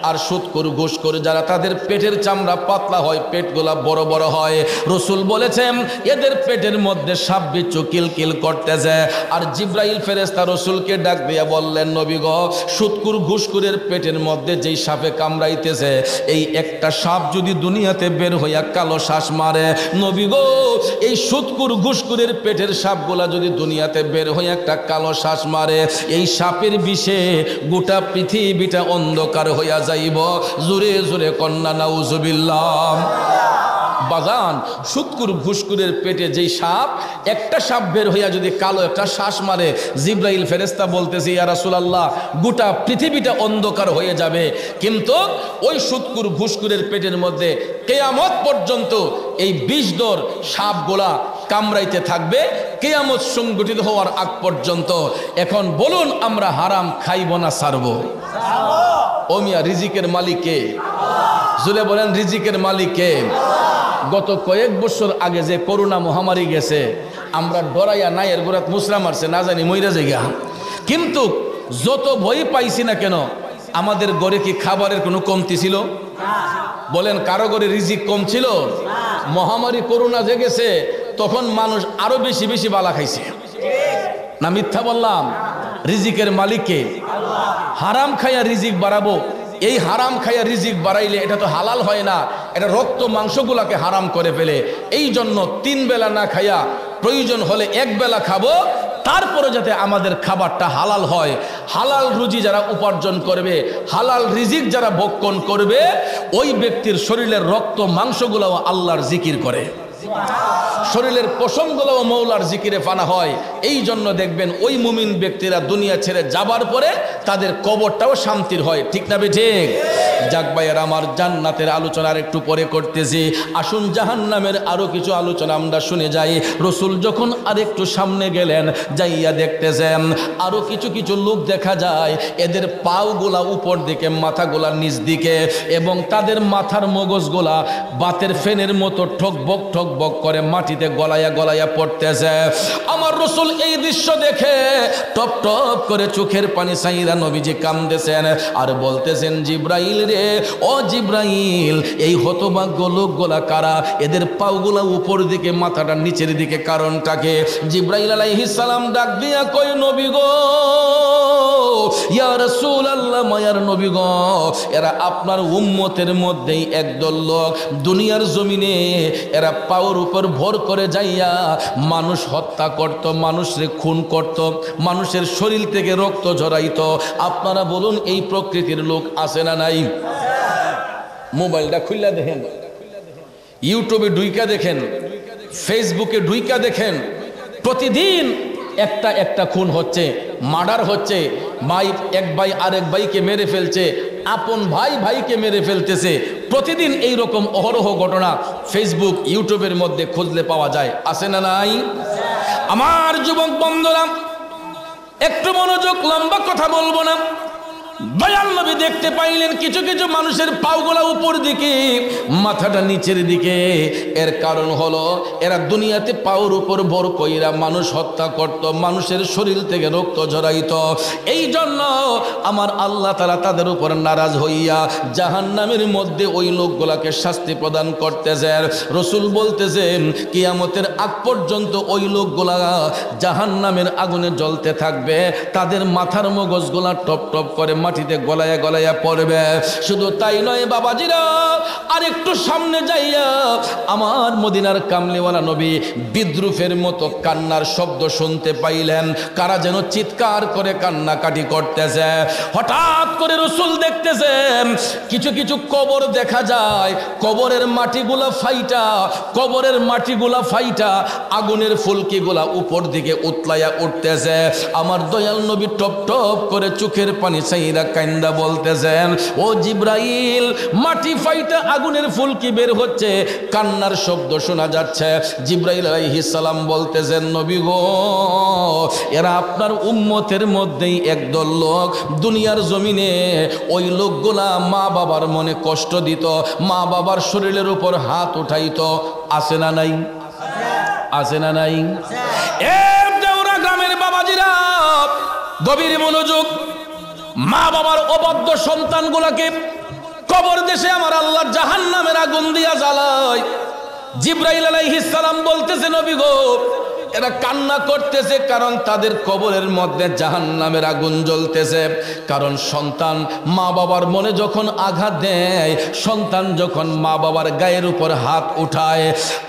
আর সুদখোর ঘুষখোর যারা, তাদের পেটের চামড়া পাতলা হয়, পেটগুলা বড় বড় হয়। রসুল বলেছেন এদের পেটের মধ্যে সাপ বিচ্ছু কিলকিল করতেছে। আর জিব্রাইল ফেরেশতা রসুলকে ডাক দিয়া বললেন, নবী গো, সুদখোর ঘুষখোরের পেটের মধ্যে যেই সাপে কামড়াইতেছে, এই একটা সাপ যদি দুনিয়াতে বের হইয়া কালো শ্বাস মারে, নবী গো, এই সুদখোর ঘুষখোরের পেটের সাপগুলা যদি দুনিয়াতে বের হইয়া একটা কালো শ্বাস মারে, এই সাপের বিষে গোটা পৃথিবীটা অন্ধকার হইয়া যাইব। জোরে জোরে কন্যা নাউজুবিল্লাহ। বাগান সুদখোর ঘুষখোরের পেটে যেই সাপ, একটা সাপ বের হইয়া যদি কালো একটা শ্বাস মারে, জিব্রাইল ফেরেশতা বলতেছে, ইয়া রাসূলুল্লাহ, গোটা পৃথিবীটা অন্ধকার হয়ে যাবে। কিন্তু ওই সুদখোর ঘুষখোরের পেটের মধ্যে কিয়ামত পর্যন্ত এই বিষধর সাপগুলা কামড়াইতে থাকবে, কিয়ামত সংগঠিত হওয়ার আগ পর্যন্ত। এখন বলুন, আমরা হারাম খাইব না ছাড়ব? ও মিয়া, রিজিকের মালিক কে? জুলে বলেন, রিজিকের মালিক কে? গত কয়েক বছর আগে যে করোনা মহামারী গেছে, আমরা ডরাইয়া নাইয়ের গোড়াত মুসরা মারছে, না জানি মইরা জায়গা। কিন্তু যত ভয় পাইছি না কেন, আমাদের ঘরে কি খাবারের কোনো কমতি ছিল? বলেন, কারো ঘরে রিজিক কম ছিল? মহামারী করোনা যে গেছে, তখন মানুষ আরো বেশি বেশি বালা খাইছে। না মিথ্যা বললাম? রিজিকের মালিক কে? হারাম খাইয়া রিজিক বাড়াবো, এই হারাম খাইয়া রিজিক বাড়াইলে এটা তো হালাল হয় না, এটা রক্ত মাংসগুলাকে হারাম করে ফেলে। এই জন্য 3 বেলা না খাইয়া প্রয়োজন হলে 1 বেলা খাবো, তারপরে যাতে আমাদের খাবারটা হালাল হয়। হালাল রুজি যারা উপার্জন করবে, হালাল রিজিক যারা ভক্ষণ করবে, ওই ব্যক্তির শরীরের রক্ত মাংসগুলাও আল্লাহর জিকির করে। শরীরের পশমগুলোও মৌলার জিকিরে ফানা হয়। এই জন্য দেখবেন ওই মুমিন ব্যক্তিরা দুনিয়া ছেড়ে যাবার পরে তাদের কবরটাও শান্তির হয়, ঠিক না বে ঠিক? যাক ভাইয়ের আমার, জান্নাতের আলোচনা আর একটু পরে করতেছি, আসুন জাহান্নামের আরো কিছু আলোচনা আমরা শুনে যাই। রসুল যখন আরেকটু সামনে গেলেন, যাইয়া দেখতেছেন আরো কিছু কিছু লোক দেখা যায়, এদের পাওগুলা উপর দিকে, মাথাগুলা নিচ দিকে, এবং তাদের মাথার মগজগুলা বাতের ফেনের মতো ঠকবক ঠকবক করে মাটিতে গলায়া গলায়া পড়তেছে। আমার রসুল এই দৃশ্য দেখে টপ টপ করে চোখের পানি সাইরা নবীজি কাঁদতেছেন আর বলতেছেন, জিব্রাইল রে, ও জিব্রাইল, এই হতভাগ্য লোকগুলা কারা? এদের পাওগুলা উপর দিকে, মাথাটা নিচের দিকে, কারণটাকে? জিব্রাইল আলাইহিস সালাম ডাক দিয়া কই, নবী গো, ইয়া রাসূলুল্লাহ, মায়ার নবী গো, এরা আপনার উম্মতের মধ্যেই একদল লোক, দুনিয়ার জমিনে এরা পাওয়ার উপর ভর করে যাইয়া মানুষ হত্যা করত, মানুষরে খুন করত, মানুষের শরীর থেকে রক্ত ঝরাইত। আপনারা বলুন, এই প্রকৃতির লোক আছে না নাই? মোবাইলটা খুললা দেখেন, ইউটিউবে ঢুইকা দেখেন, ফেসবুকে ঢুইকা দেখেন, প্রতিদিন একটা একটা খুন হচ্ছে, মার্ডার হচ্ছে, ভাই এক ভাই আরেক ভাইকে মেরে ফেলছে, আপন ভাই ভাইকে মেরে ফেলতেছে। প্রতিদিন এই রকম অহরহ ঘটনা ফেসবুক ইউটিউবের মধ্যে খুঁজলে পাওয়া যায়, আছে না নাই? আমার যুবক বন্ধুরা, একটু মনোযোগ, লম্বা কথা বলবো না। দয়াল নবী দেখতে পাইলেন কিছু কিছু মানুষের পাওগুলা উপর দিকে, মাথাটা নিচের দিকে। এর কারণ হলো এরা দুনিয়াতে পাওর উপর ভর কইরা মানুষ হত্যা করত, মানুষের শরীর থেকে রক্ত ঝরাইত। এই জন্য আমার আল্লাহ তাআলা তাদের উপর নারাজ হইয়া জাহান্নামের মধ্যে ওই লোকগুলাকে শাস্তি প্রদান করতেছেন। রাসূল বলতেছেন, কিয়ামতের আগ পর্যন্ত ওই লোকগুলা জাহান্নামের আগুনে জ্বলতে থাকবে, তাদের মাথার মগজগুলা টপ টপ করে মাটিতে গলায়া গলায়া পড়বে। শুধু তাই নয় বাবাজিরা, আরেকটু সামনে যাইয়া আমার মদিনার কামলিওয়ালা নবী বিদ্রুপের মতো কান্নার শব্দ শুনতে পাইলেন। কারা যেন চিৎকার করে কান্নাকাটি করতেছে। হঠাৎ করে রাসূল দেখতেছেন কিছু কিছু কবর দেখা যায়, কবরের মাটিগুলা ফাইটা আগুনের ফুলকিগুলা উপর দিকে উতলাইয়া উঠতেছে। আমার দয়াল নবী টপ টপ করে চোখের পানি চাইরা কান্দা বলতেছেন, ও জিব্রাইল, মাটি ফাইটা আগুনের ফুলকি বের হচ্ছে, কান্নার শব্দ শোনা যাচ্ছে। জিব্রাইল আলাইহিস সালাম বলতেছেন, নবী গো, এরা আপনার উম্মতের মধ্যেই একদল লোক, দুনিয়ার জমিনে ওই লোকগুলা মা বাবার মনে কষ্ট দিত, মা বাবার শরীরের উপর হাত উঠাইত। আছে না নাই? আছে না নাই? এ দেওরা গ্রামের বাবাজিরা, গভীর মনোযোগ। মা বাবার অবাধ্য সন্তানগুলাকে কবর দেশে আমার আল্লাহ জাহান্নামের আগুন দিয়া জ্বালায়। জিব্রাইল আলাইহিস সালাম বলতেছে, নবী গো, এরা কান্না করতেছে কারণ তাদের কবরের মধ্যে জাহান্নামের আগুন জ্বলতেছে। কারণ সন্তান মা বাবার মনে যখন আঘাত দেয়, সন্তান যখন মা বাবার গায়ের উপর হাত উঠায়,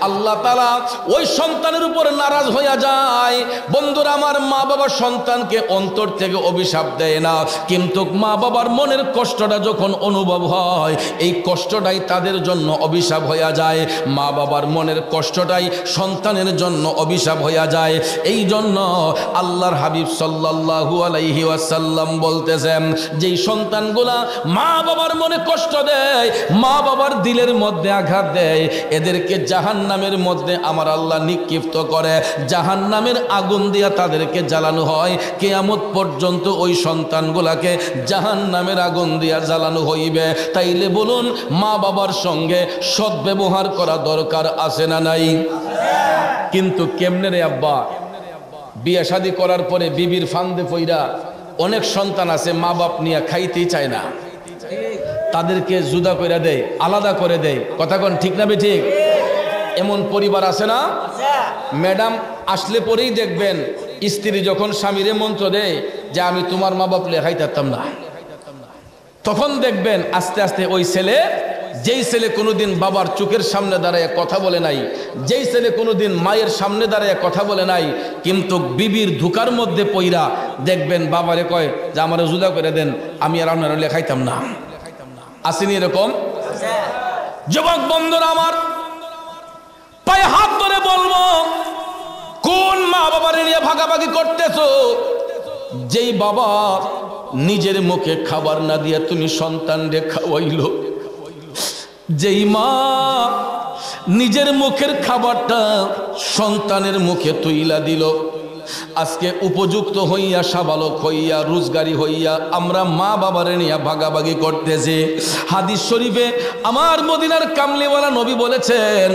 আল্লাহ তাআলা ওই সন্তানের উপর নারাজ হইয়া যায়। বন্ধুরা আমার, মা বাবা সন্তানকে অন্তর থেকে অভিশাপ দেয় না, কিন্তু মা বাবার মনের কষ্টটা যখন অনুভব হয়, এই কষ্টটাই তাদের জন্য অভিশাপ হইয়া যায়। মা বাবার মনের কষ্টটাই সন্তানের জন্য অভিশাপ হইয়া যায়। এই জন্য আল্লাহর হাবিব সাল্লাল্লাহু আলাইহি ওয়াসাল্লাম বলতেছেন, যেই সন্তানগুলা মা বাবার মনে কষ্ট দেয়, মা বাবার দিলের মধ্যে আঘাত দেয়, এদেরকে জাহান্নামের মধ্যে আমার আল্লাহ নিক্ষিপ্ত করে, জাহান্নামের আগুন দিয়া তাদেরকে জ্বালানো হয়। কিয়ামত পর্যন্ত ওই সন্তানগুলাকে জাহান্নামের আগুন দিয়া জ্বালানো হইবে। তাইলে বলুন, মা বাবার সঙ্গে সদ্ব্যবহার করা দরকার আছে না নাই? কিন্তু কেমনে রে আব্বা, বিয়ে শাদী করার পরে বিবির ফান্দে পইরা অনেক সন্তান আছে মা বাপ নিয়ে খাইতেই চায় না, তাদেরকে জুদা করে দেয়, আলাদা করে দেয়। কথা কোন ঠিক না বেঠিক? এমন পরিবার আছে না? ম্যাডাম আসলে পরেই দেখবেন স্ত্রী যখন স্বামীরে মন্ত্র দেয় যে আমি তোমার মা বাপ লে খাইতাম না, তখন দেখবেন আস্তে আস্তে ওই ছেলে, যেই ছেলে কোনোদিন বাবার চোখের সামনে দাঁড়ায় কথা বলে নাই, যেই ছেলে কোনোদিন মায়ের সামনে দাঁড়ায় কথা বলে নাই, কিন্তু বিবির ধোঁকার মধ্যে পইরা দেখবেন বাবারে কয় যে আমার জুদা করে দেন, আমি আর আপনার লেখাইতাম না। আসেনি এরকম? যুবক বন্ধুরা আমার, পায়ে হাত ধরে বলবো, কোন মা বাবার নিয়ে ভাগাভাগি করতেছো? যেই বাবা নিজের মুখে খাবার না দিয়ে তুমি সন্তানকে খাওয়াইলো, যেই মা নিজের মুখের খাবারটা সন্তানের মুখে তুইলা দিল, আজকে উপযুক্ত হইয়া সাবালক হইয়া রোজগারি হইয়া আমরা মা বাবার নিয়ে ভাগাভাগি করতেছি। হাদিস শরীফে আমার মদিনার কামলিওয়ালা নবী বলেছেন,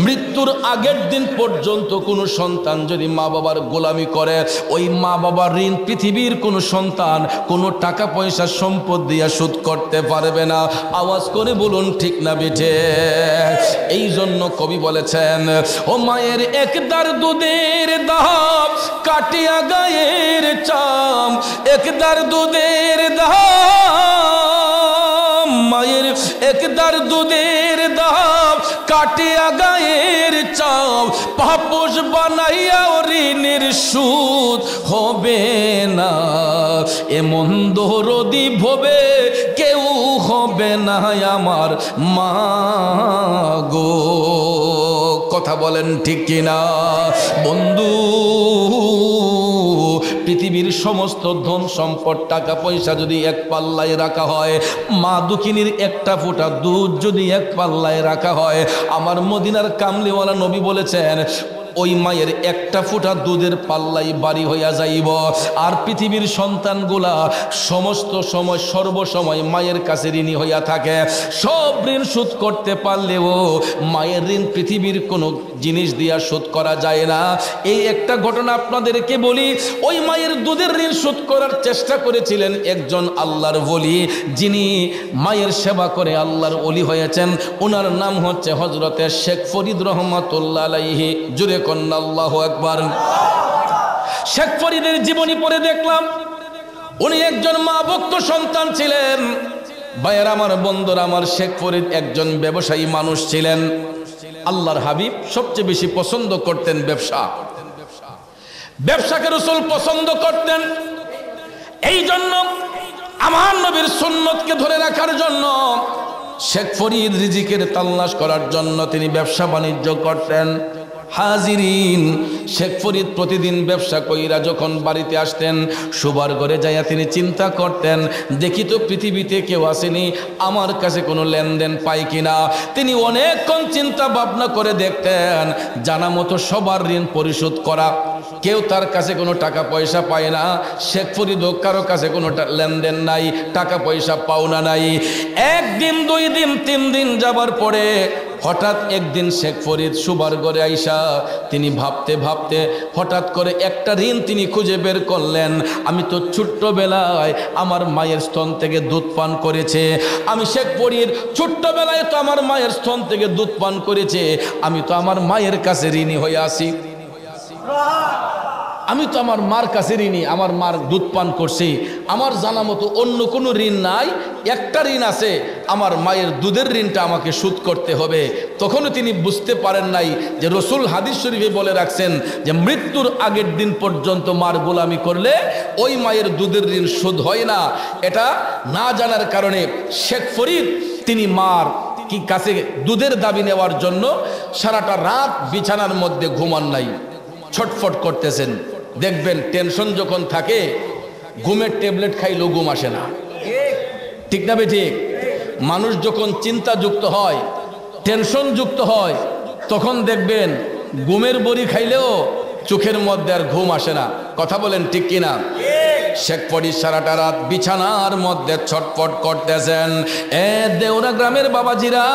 মৃত্যুর আগের দিন পর্যন্ত কোনো সন্তান যদি মা বাবার গোলামি করে, ওই মা বাবার ঋণ পৃথিবীর কোনো সন্তান কোনো টাকা পয়সা সম্পদ দিয়া শোধ করতে পারবে না। আওয়াজ করে বলুন ঠিক না বেঠে? এই জন্য কবি বলেছেন, ও মায়ের একদার দুধের দাম কাটিয়া গায়ের চাম, একদার দুধের দাম, মায়ের একদার দুধের দাম কাটিয়া গায়ের চাম, পাপোশ বানাইয়া ঋণের সুদ হবে না, এমন দরদি ভবে কেউ হবে না আমার মা গো। কথা বলেন ঠিক কিনা বন্ধু? পৃথিবীর সমস্ত ধন সম্পদ টাকা পয়সা যদি এক পাল্লায় রাখা হয়, মা দুঃখিনীর একটা ফোঁটা দুধ যদি এক পাল্লায় রাখা হয়, আমার মদিনার কামলিওয়ালা নবী বলেছেন, ওই মায়ের একটা ফোঁটা দুধের পাল্লাই বাড়ি হইয়া যাইব। আর পৃথিবীর সন্তানগুলা সমস্ত সময় সর্বসময় মায়ের কাছে ঋণী হইয়া থাকে। সব ঋণ শোধ করতে পারলেও মায়ের ঋণ পৃথিবীর কোনো জিনিস দিয়া শোধ করা যায় না। এই একটা ঘটনা আপনাদেরকে বলি। ওই মায়ের দুধের ঋণ শোধ করার চেষ্টা করেছিলেন একজন আল্লাহর ওলি, যিনি মায়ের সেবা করে আল্লাহর ওলি হয়েছেন। ওনার নাম হচ্ছে হযরতে শেখ ফরিদ রহমাতুল্লাহ আলাইহি। জুড়ে কন্যা আল্লাহু আকবার। শেখ ফরিদের জীবনী পড়ে দেখলাম, উনি একজন মা ভক্ত সন্তান ছিলেন। ভাইয়ের আমার, বন্ধুরা আমার, শেখ ফরিদ একজন ব্যবসায়ী মানুষ ছিলেন। আল্লাহর হাবিব সবচেয়ে বেশি পছন্দ করতেন ব্যবসা। ব্যবসাকে রাসূল পছন্দ করতেন। এই জন্য আমার নবীর সুন্নতকে ধরে রাখার জন্য শেখ ফরিদ রিজিকের তালাশ করার জন্য তিনি ব্যবসা বাণিজ্য করতেন। হাজিরিন, শেখ ফরিদ প্রতিদিন ব্যবসা কইরা যখন বাড়িতে আসতেন, শোবার ঘরে যাইয়া তিনি চিন্তা করতেন, দেখি তো পৃথিবীতে কেউ আসেনি, আমার কাছে কোনো লেনদেন পাই কিনা। তিনি অনেকক্ষণ চিন্তা ভাবনা করে দেখতেন, জানা মতো সবার ঋণ পরিশোধ করা, কেউ তার কাছে কোনো টাকা পয়সা পায় না। শেখ ফরিদও কারো কাছে কোনো লেনদেন নাই, টাকা পয়সা পাওনা নাই। একদিন, 2 দিন, 3 দিন যাবার পরে হঠাৎ একদিন শেখ ফরিদ সুবার ঘরে আইসা তিনি ভাবতে ভাবতে হঠাৎ করে একটা ঋণ তিনি খুঁজে বের করলেন। আমি তো ছোট্টবেলায় আমার মায়ের স্তন থেকে দুধ পান করেছে, আমি শেখ ফরিদ ছোট্টবেলায় তো আমার মায়ের স্তন থেকে দুধ পান করেছে, আমি তো আমার মায়ের কাছে ঋণী হয়ে আসি, আমি তো আমার মার কাছে ঋণী, আমার মার দুধ পান করছি, আমার জানা মতো অন্য কোনো ঋণ নাই, একটা ঋণ আছে, আমার মায়ের দুধের ঋণটা আমাকে শোধ করতে হবে। তখনও তিনি বুঝতে পারেন নাই যে রাসূল হাদিস শরীফে বলে রাখছেন যে মৃত্যুর আগের দিন পর্যন্ত মার গোলামি করলে ওই মায়ের দুধের ঋণ শোধ হয় না। এটা না জানার কারণে শেখ ফরিদ তিনি মার কি কাছে দুধের দাবি নেওয়ার জন্য সারাটা রাত বিছানার মধ্যে ঘুমান নাই, ছটফট করতেছেন। দেখবেন টেনশন যখন থাকে, ঘুমের ট্যাবলেট খাইলেও ঘুম আসে না, ঠিক না বেঠিক? মানুষ যখন চিন্তাযুক্ত হয়, টেনশন যুক্ত হয়, তখন দেখবেন ঘুমের বড়ি খাইলেও চোখের মধ্যে আর ঘুম আসে না। কথা বলেন ঠিক কিনা? শেখ ফরিদ সারাটা রাত বিছানার মধ্যে ছটফট করতেছেন। দেওরা গ্রামের বাবাজিরা,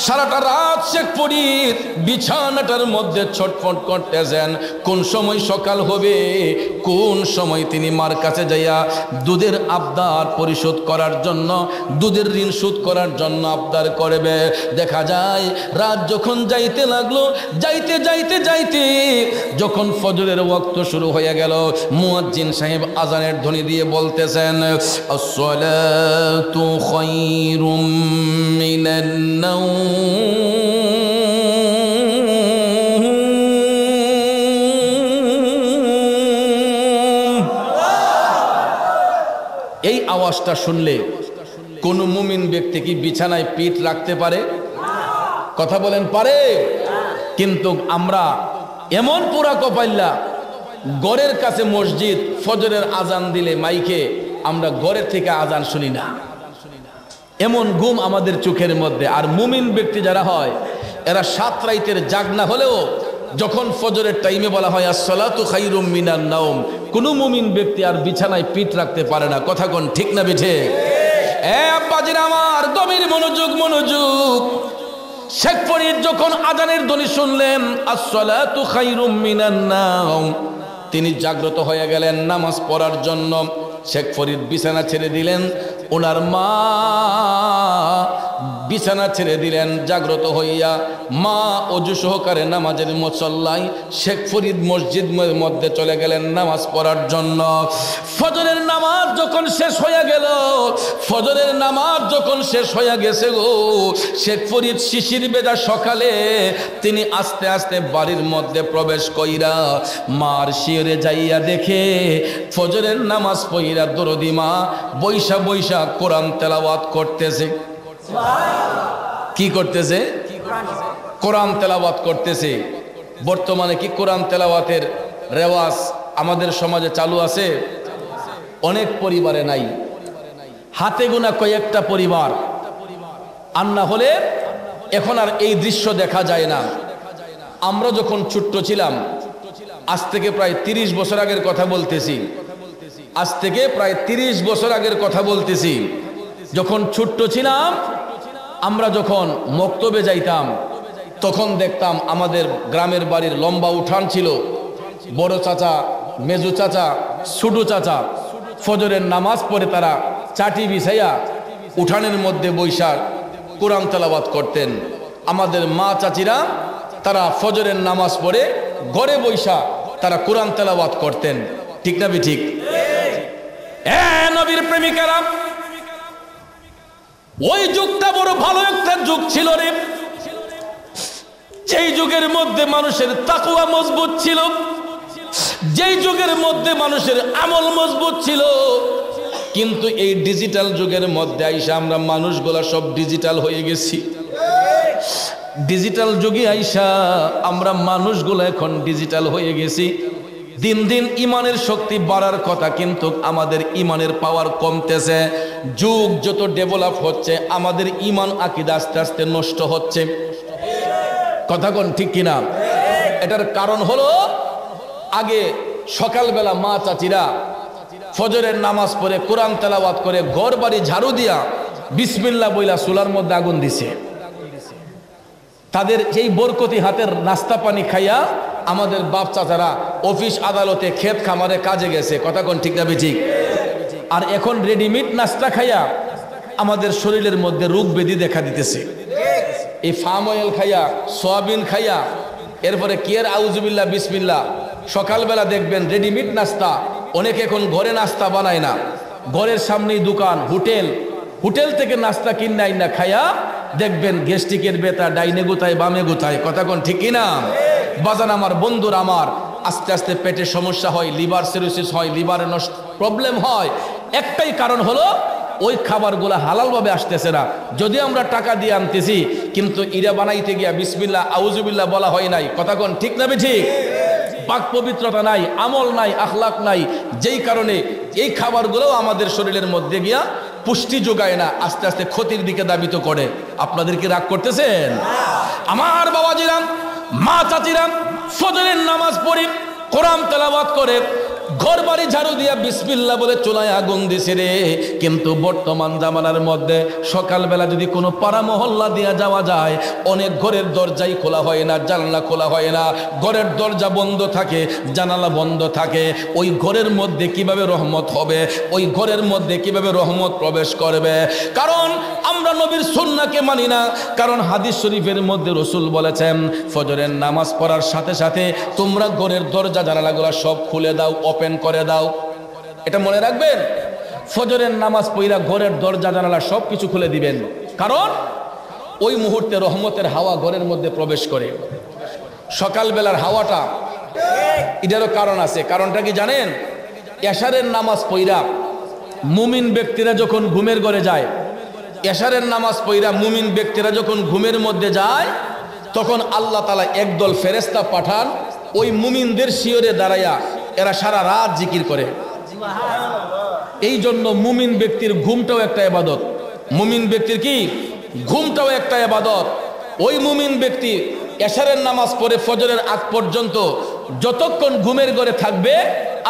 সারাটা রাত শেখ ফরিদ বিছানাটার মধ্যে ছটফট করতেছেন। কোন সময় সকাল হবে, কোন সময় তিনি মার কাছে যাইয়া দুধের আবদার পরিশোধ করার জন্য, দুধের ঋণ শোধ করার জন্য আবদার করবে। দেখা যায় রাত যখন যাইতে লাগলো, যাইতে যাইতে যাইতে যখন ফজরের ওয়াক্ত শুরু হয়ে গেল, মুয়াজ্জিন সাহেব আজানের ধ্বনি দিয়ে বলতেছেন, আসসালাতু খায়রুম মিনান নাওম। এই আওয়াজটা শুনলে কোন মুমিন ব্যক্তি কি বিছানায় পিঠ রাখতে পারে? কথা বলেন, পারে? কিন্তু আমরা এমন পুরা কপাইল্লা, গড়ের কাছে মসজিদ, ফজরের আজান দিলে মাইকে আমরা গড়ের থেকে আজান শুনি না, এমন ঘুম আমাদের চোখের মধ্যে। আর মুমিন ব্যক্তি যারা হয় এরা 7 রাইতের জাগনা হলেও যখন ফজরের টাইমে বলা হয় আসসালাতু খায়রুম মিনান নাওম, কোন মুমিন ব্যক্তি আর বিছানায় পিঠ রাখতে পারে না। কথা কোন ঠিক না বিঠে? আব্বাজির আমার গভীর মনোযোগ, মনোযোগ। শেখ ফরিদ যখন আজানের ধ্বনি শুনলেন আসসালাতু খায়রুম মিনান নাওম, তিনি জাগ্রত হয়ে গেলেন নামাজ পড়ার জন্য। শেখ ফরিদ বিছানা ছেড়ে দিলেন, ওনার মা বিছানা ছেড়ে দিলেন জাগ্রত হইয়া। মা অজু সহকারে নামাজের মুসল্লায়, শেখ ফরিদ মসজিদের মধ্যে চলে গেলেন নামাজ পড়ার জন্য। ফজরের নামাজ যখন শেষ হয়ে গেল, ফজরের নামাজ যখন শেষ হয়ে গেছে গো, শেখ ফরিদ শিশির বেদা সকালে তিনি আস্তে আস্তে বাড়ির মধ্যে প্রবেশ কইরা মার শিয়রে যাইয়া দেখে ফজরের নামাজ পড়িয়া দরদি মা বৈশা বৈশা কোরআন তেলাওয়াত করতেছে। কি করতেছে? কোরআন তেলাওয়াত করতেছে। বর্তমানে কি কোরআন তেলাওয়াতের রেওয়াজ আমাদের সমাজে চালু আছে? অনেক পরিবারে নাই, হাতে গোনা কয়েকটা পরিবার। আর না হলে এখন আর এই দৃশ্য দেখা যায় না। আমরা যখন ছোট্ট ছিলাম, আজ থেকে প্রায় 30 বছর আগের কথা বলতেছি, আজ থেকে প্রায় 30 বছর আগের কথা বলতেছি, যখন ছোট্ট ছিলাম আমরা যখন মক্তবে যাইতাম তখন দেখতাম আমাদের গ্রামের বাড়ির লম্বা উঠান ছিল। বড় চাচা, মেজু চাচা, ছোটো চাচা ফজরের নামাজ পড়ে তারা চাটি বিছাইয়া উঠানের মধ্যে বৈশা কোরআন তেলাওয়াত করতেন। আমাদের মা চাচিরা তারা ফজরের নামাজ পড়ে ঘরে বৈশা তারা কোরআন তেলাওয়াত করতেন। ঠিক না ঠিক? নবীর প্রেমিকারা, ওই যুগটা বড় ভালো একটা যুগ ছিল রে। যেই যুগের মধ্যে মানুষের তাকওয়া মজবুত ছিল, যেই যুগের মধ্যে মানুষের আমল মজবুত ছিল। কিন্তু এই ডিজিটাল যুগের মধ্যে আইসা আমরা মানুষগুলা সব ডিজিটাল হয়ে গেছি। ডিজিটাল যুগে আইসা আমরা মানুষগুলো এখন ডিজিটাল হয়ে গেছি। দিন দিন ইমানের শক্তি বাড়ার কথা, কিন্তু আমাদের ইমানের পাওয়ার কমতেছে। যুগ যত ডেভেলপ হচ্ছে আমাদের ইমান আকীদা আস্তে আস্তে নষ্ট হচ্ছে। কথা কোন ঠিক কিনা? এটার কারণ হলো আগে সকালবেলা মা চাচিরা ফজরের নামাজ পড়ে কোরআন তেলাওয়াত করে ঘর বাড়ি ঝাড়ু দিয়া বিসমিল্লাহ বইলা চুলার মধ্যে আগুন দিছে। তাদের এই বরকতি হাতের নাস্তা পানি খাইয়া আমাদের বাপ চাচারা অফিস আদালতে ক্ষেত খামারে কাজে গেছে। কথা কোন ঠিক না ঠিক? আর এখন রেডিমেড নাস্তা খাইয়া আমাদের শরীরের মধ্যে রোগ ব্যাধি দেখা দিতেছে। এই ফার্ম অয়েল খাইয়া, সয়াবিন খাইয়া, এরপরে কেয়ার আউজুবিল্লাহ বিসমিল্লাহ। সকালবেলা দেখবেন রেডিমেড নাস্তা, অনেকে এখন ঘরে নাস্তা বানায় না, ঘরের সামনেই দোকান, হোটেল, হোটেল থেকে নাস্তা কিনাই না খাইয়া দেখবেন গ্যাস্ট্রিকের ব্যথা, ডাইনে গুতায় বামে গুতায়। কথা কোন ঠিক কিনা? বাজান আমার, বন্ধুরা আমার, আস্তে আস্তে পেটের সমস্যা হয়, লিভার সিরোসিস হয়, লিভারে নষ্ট প্রবলেম হয়। একটাই কারণ হলো ওই খাবারগুলো হালালভাবে আসতেছে না। যদি আমরা টাকা দিয়ে আনতেছি, কিন্তু ইরা বানাইতে গিয়া বিসমিল্লাহ আউজুবিল্লাহ বলা হয় নাই। কথা কোন ঠিক না ঠিক? পাক পবিত্রতা নাই, আমল নাই, আখলাক নাই, যেই কারণে এই খাবারগুলোও আমাদের শরীরের মধ্যে গিয়া পুষ্টি যোগায় না, আস্তে আস্তে ক্ষতির দিকে ধাবিত করে। আপনাদের কি রাগ করতেছেন? আমার বাবাজিরাম, মা চাচিরাম ফজরের নামাজ পড়ি, কোরআন তেলাওয়াত করে ঘর বাড়ি ঝাড়ু দিয়া বিসমিল্লাহ বলে চুলায় আগুন দিছে রে। কিন্তু বর্তমান জামানার মধ্যে সকালবেলা যদি কোনো পাড়া মহল্লা দিয়া যাওয়া যায়, অনেক ঘরের দরজাই খোলা হয় না, জানালা খোলা হয় না, ঘরের দরজা বন্ধ থাকে, জানালা বন্ধ থাকে। ওই ঘরের মধ্যে কিভাবে রহমত হবে? ওই ঘরের মধ্যে কিভাবে রহমত প্রবেশ করবে? কারণ আমরা নবীর সুন্নাহকে মানি না। কারণ হাদিস শরীফের মধ্যে রাসূল বলেছেন, ফজরের নামাজ পড়ার সাথে সাথে তোমরা ঘরের দরজা জানালাগুলো সব খুলে দাও, ওপেন করে দাও। এটা মনে রাখবেন, ফজরের নামাজ পড়া ঘরের দরজা জানালা সব কিছু খুলে দিবেন। কারণ ওই মুহূর্তে রহমতের হাওয়া ঘরের মধ্যে প্রবেশ করে। সকালবেলার হাওয়াটা, এটারও কারণ আছে। কারণটা কি জানেন? এশারের নামাজ পড়া মুমিন ব্যক্তিরা যখন ঘুমের ঘরে যায়, এশারের নামাজ পড়া মুমিন ব্যক্তিরা যখন ঘুমের মধ্যে যায়, তখন আল্লাহ তাআলা একদল ফেরেশতা পাঠান, ওই মুমিনদের শিয়রে দাঁড়াইয়া এরা সারা রাত জিকির করে। এই জন্য মুমিন ব্যক্তির ঘুমটাও একটা ইবাদত। মুমিন ব্যক্তির কি ঘুমটাও একটা ইবাদত। ওই মুমিন ব্যক্তি এশারের নামাজ পড়ে ফজরের আগ পর্যন্ত যতক্ষণ ঘুমের ঘরে থাকবে,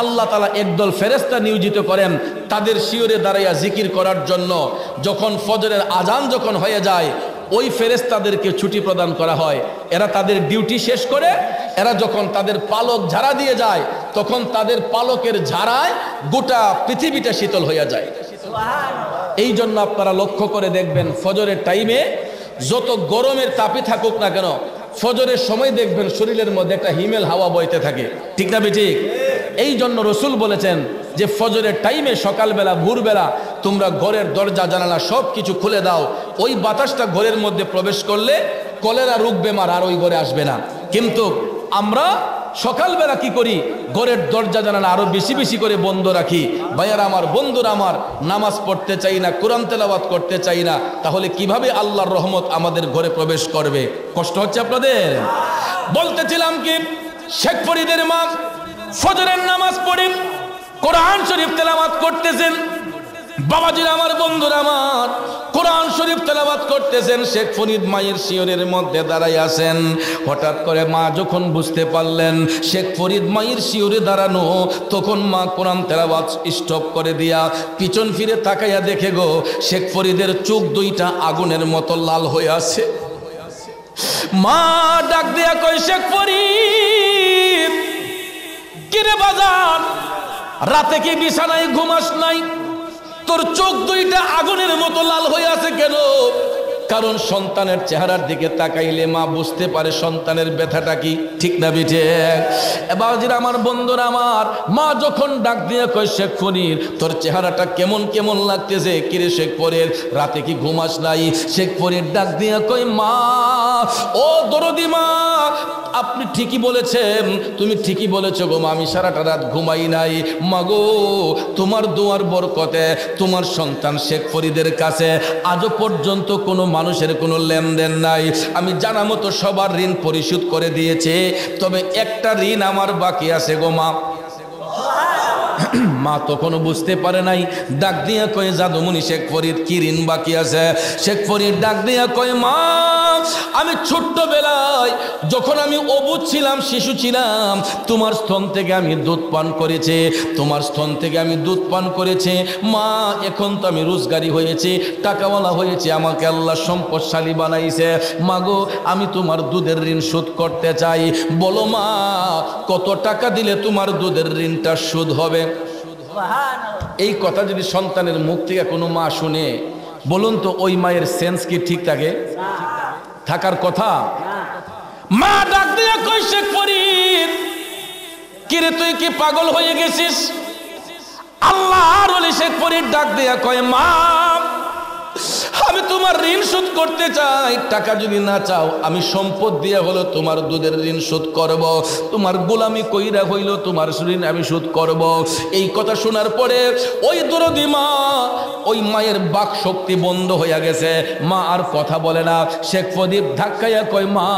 আল্লাহ তাআলা একদল ফেরেশতা নিয়োজিত করেন তাদের শিয়রে দাঁড়াইয়া জিকির করার জন্য। যখন ফজরের আজান যখন হয়ে যায়, ওই ফেরেশতাদেরকে ছুটি প্রদান করা হয়। এরা তাদের ডিউটি শেষ করে এরা যখন তাদের পালক ঝাড়া দিয়ে যায়, তখন তাদের পালকের ঝাড়ায় গোটা পৃথিবীটা শীতল হয়ে যায়। এই জন্য আপনারা লক্ষ্য করে দেখবেন, ফজরের টাইমে যত গরমের তাপই থাকুক না কেন, ফজরের সময় দেখবেন শরীরের মধ্যে একটা হিমেল হাওয়া বইতে থাকে, ঠিক না ঠিক? এই জন্য রসুল বলেছেন যে ফজরের টাইমে সকালবেলা ভোরবেলা তোমরা ঘরের দরজা জানালা সব কিছু খুলে দাও। ওই বাতাসটা ঘরের মধ্যে প্রবেশ করলে কলেরা রোগ বেমার আর ওই ঘরে আসবে না। কিন্তু আমরা সকালবেলা কি করি, ঘরের দরজা জানালা আরো বেশি বেশি করে বন্ধ রাখি। ভাইয়ারা আমার, বন্ধুরা আমার, নামাজ পড়তে চাই না, কোরআন তেলাওয়াত করতে চাই না, তাহলে কিভাবে আল্লাহর রহমত আমাদের ঘরে প্রবেশ করবে? কষ্ট হচ্ছে আপনাদের? বলতেছিলাম কি, শেখ ফরিদের মা ফজরের নামাজ পড়ে কোরআন শরীফ তেলাওয়াত করতেছেন। বাবাজিরা আমার, বন্ধুরা আমার, কোরআন শরীফ তেলাওয়াত করতেছেন। শেখ ফরিদ মায়ের শিয়রের মধ্যে দাঁড়াই আছেন। হঠাৎ করে মা যখন বুঝতে পারলেন শেখ ফরিদ মায়ের শিয়রে দাঁড়ানো, তখন মা কোরআন তেলাওয়াত স্টপ করে দিয়া পিছন ফিরে তাকাইয়া দেখে গো, শেখ ফরিদের চোখ দুইটা আগুনের মতো লাল হয়ে আছে। মা ডাক দিয়া কয়, শেখ ফরিদ, কিরে বাজার, রাতে কি বিছানায় ঘুমাস নাই? তোর চোখ দুইটা আগুনের মতো লাল হয়ে আছে কেন? কারণ সন্তানের চেহারার দিকে তাকাইলে মা বুঝতে পারে সন্তানের ব্যথাটা কি, ঠিক না বিঠে? বাবাজিরা আমার, বন্ধুরা আমার, মা যখন ডাক দিয়ে কয়, শেখ ফরিদ, তোর চেহারাটা কেমন কেমন লাগতেছে, কিরে শেখ ফরিদ, রাতে কি ঘুমাস নাই? শেখ ফরিদ ডাক দিয়ে কয়, মা, ও দরদি মা, আপনি ঠিকই বলেছেন, তুমি ঠিকই বলেছো গো মা, আমি সারাটা রাত ঘুমাই নাই। মাগো, তোমার দোয়ার বরকতে তোমার সন্তান শেখ ফরিদের কাছে আজও পর্যন্ত কোনো মানুষের কোনো লেনদেন নাই। আমি জানা মতো সবার ঋণ পরিশোধ করে দিয়েছে, তবে একটা ঋণ আমার বাকি আছে গো মা। মা তখনও বুঝতে পারে নাই। ডাক দিয়া কয়ে, জাদুমণি শেখ ফরিদ, কি ঋণ বাকি আছে? শেখ ফরিদ ডাক দিয়া কয়, মা, আমি ছোট্টবেলায় যখন আমি অবুঝ ছিলাম, শিশু ছিলাম, তোমার স্তন থেকে আমি দুধ পান করেছি, তোমার স্তন থেকে আমি দুধ পান করেছি। মা, এখন তো আমি রোজগারি হয়েছি, টাকাওয়ালা হয়েছি, আমাকে আল্লাহ সম্পদশালী বানাইছে। মাগো, আমি তোমার দুধের ঋণ শোধ করতে চাই। বলো মা, কত টাকা দিলে তোমার দুধের ঋণটা শোধ হবে? এই কথা যদি সন্তানের মুখ থেকে কোনো মা শুনে, বলুন তো ওই মায়ের সেন্স কি ঠিক থাকে? থাকার কথা? মা ডাক দিয়া কই, শেখ ফরিদ, কিরে তুই কি পাগল হয়ে গেছিস? আল্লাহর ওলি শেখ ফরিদ ডাক দিয়া কয়, মা, আমি তোমার ঋণ শোধ করতে চাই। টাকা যদি না চাও, আমি সম্পদ দিয়ে হলো তোমার দুধের ঋণ শোধ করব, তোমার গোলামি কইরা হইল তোমার ঋণ আমি শোধ করব। এই কথা শোনার পরে ওই দরদি মা, ওই মায়ের বাক শক্তি বন্ধ হয়ে গেছে। মা আর কথা বলে না। শেখ ফরিদ ধাক্কাইয়া কয়, মা,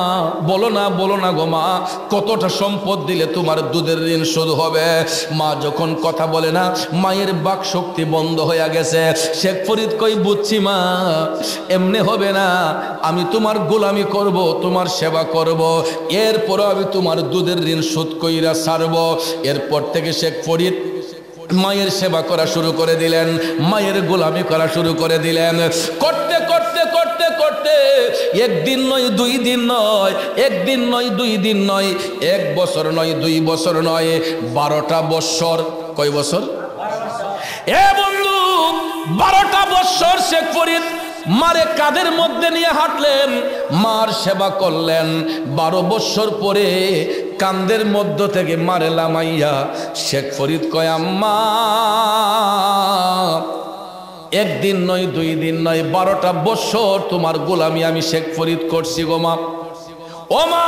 বলো না, বলো না গো মা, কতটা সম্পদ দিলে তোমার দুধের ঋণ শোধ হবে? মা যখন কথা বলে না, মায়ের বাক শক্তি বন্ধ হয়ে গেছে। শেখ ফরিদ কই, বুঝছি মা, এমনি হবে না, আমি তোমার গোলামি করব, তোমার সেবা করব, এরপরও আমি তোমার দুধের ঋণ শোধ কইরা ছাড়ব। এরপর থেকে শেখ ফরিদ মায়ের সেবা করা শুরু করে দিলেন, মায়ের গোলামি করা শুরু করে দিলেন। করতে করতে করতে করতে একদিন নয়, 2 দিন নয়, একদিন নয়, 2 দিন নয়, 1 বছর নয়, 2 বছর নয়, 12টা বছর। কয় বছর? এ বন্ধু, 12টা বছর শেখ ফরিদ মারে কাঁধের মধ্যে নিয়ে হাঁটলেন, মার সেবা করলেন। 12 বছর পরে কাঁধের মধ্য থেকে মারে লামাইয়া শেখ ফরিদ কয়, আম্মা, একদিন নয়, 2 দিন নয়, 12টা বছর তোমার গোলামি আমি শেখ ফরিদ করছি গো মা। ও মা,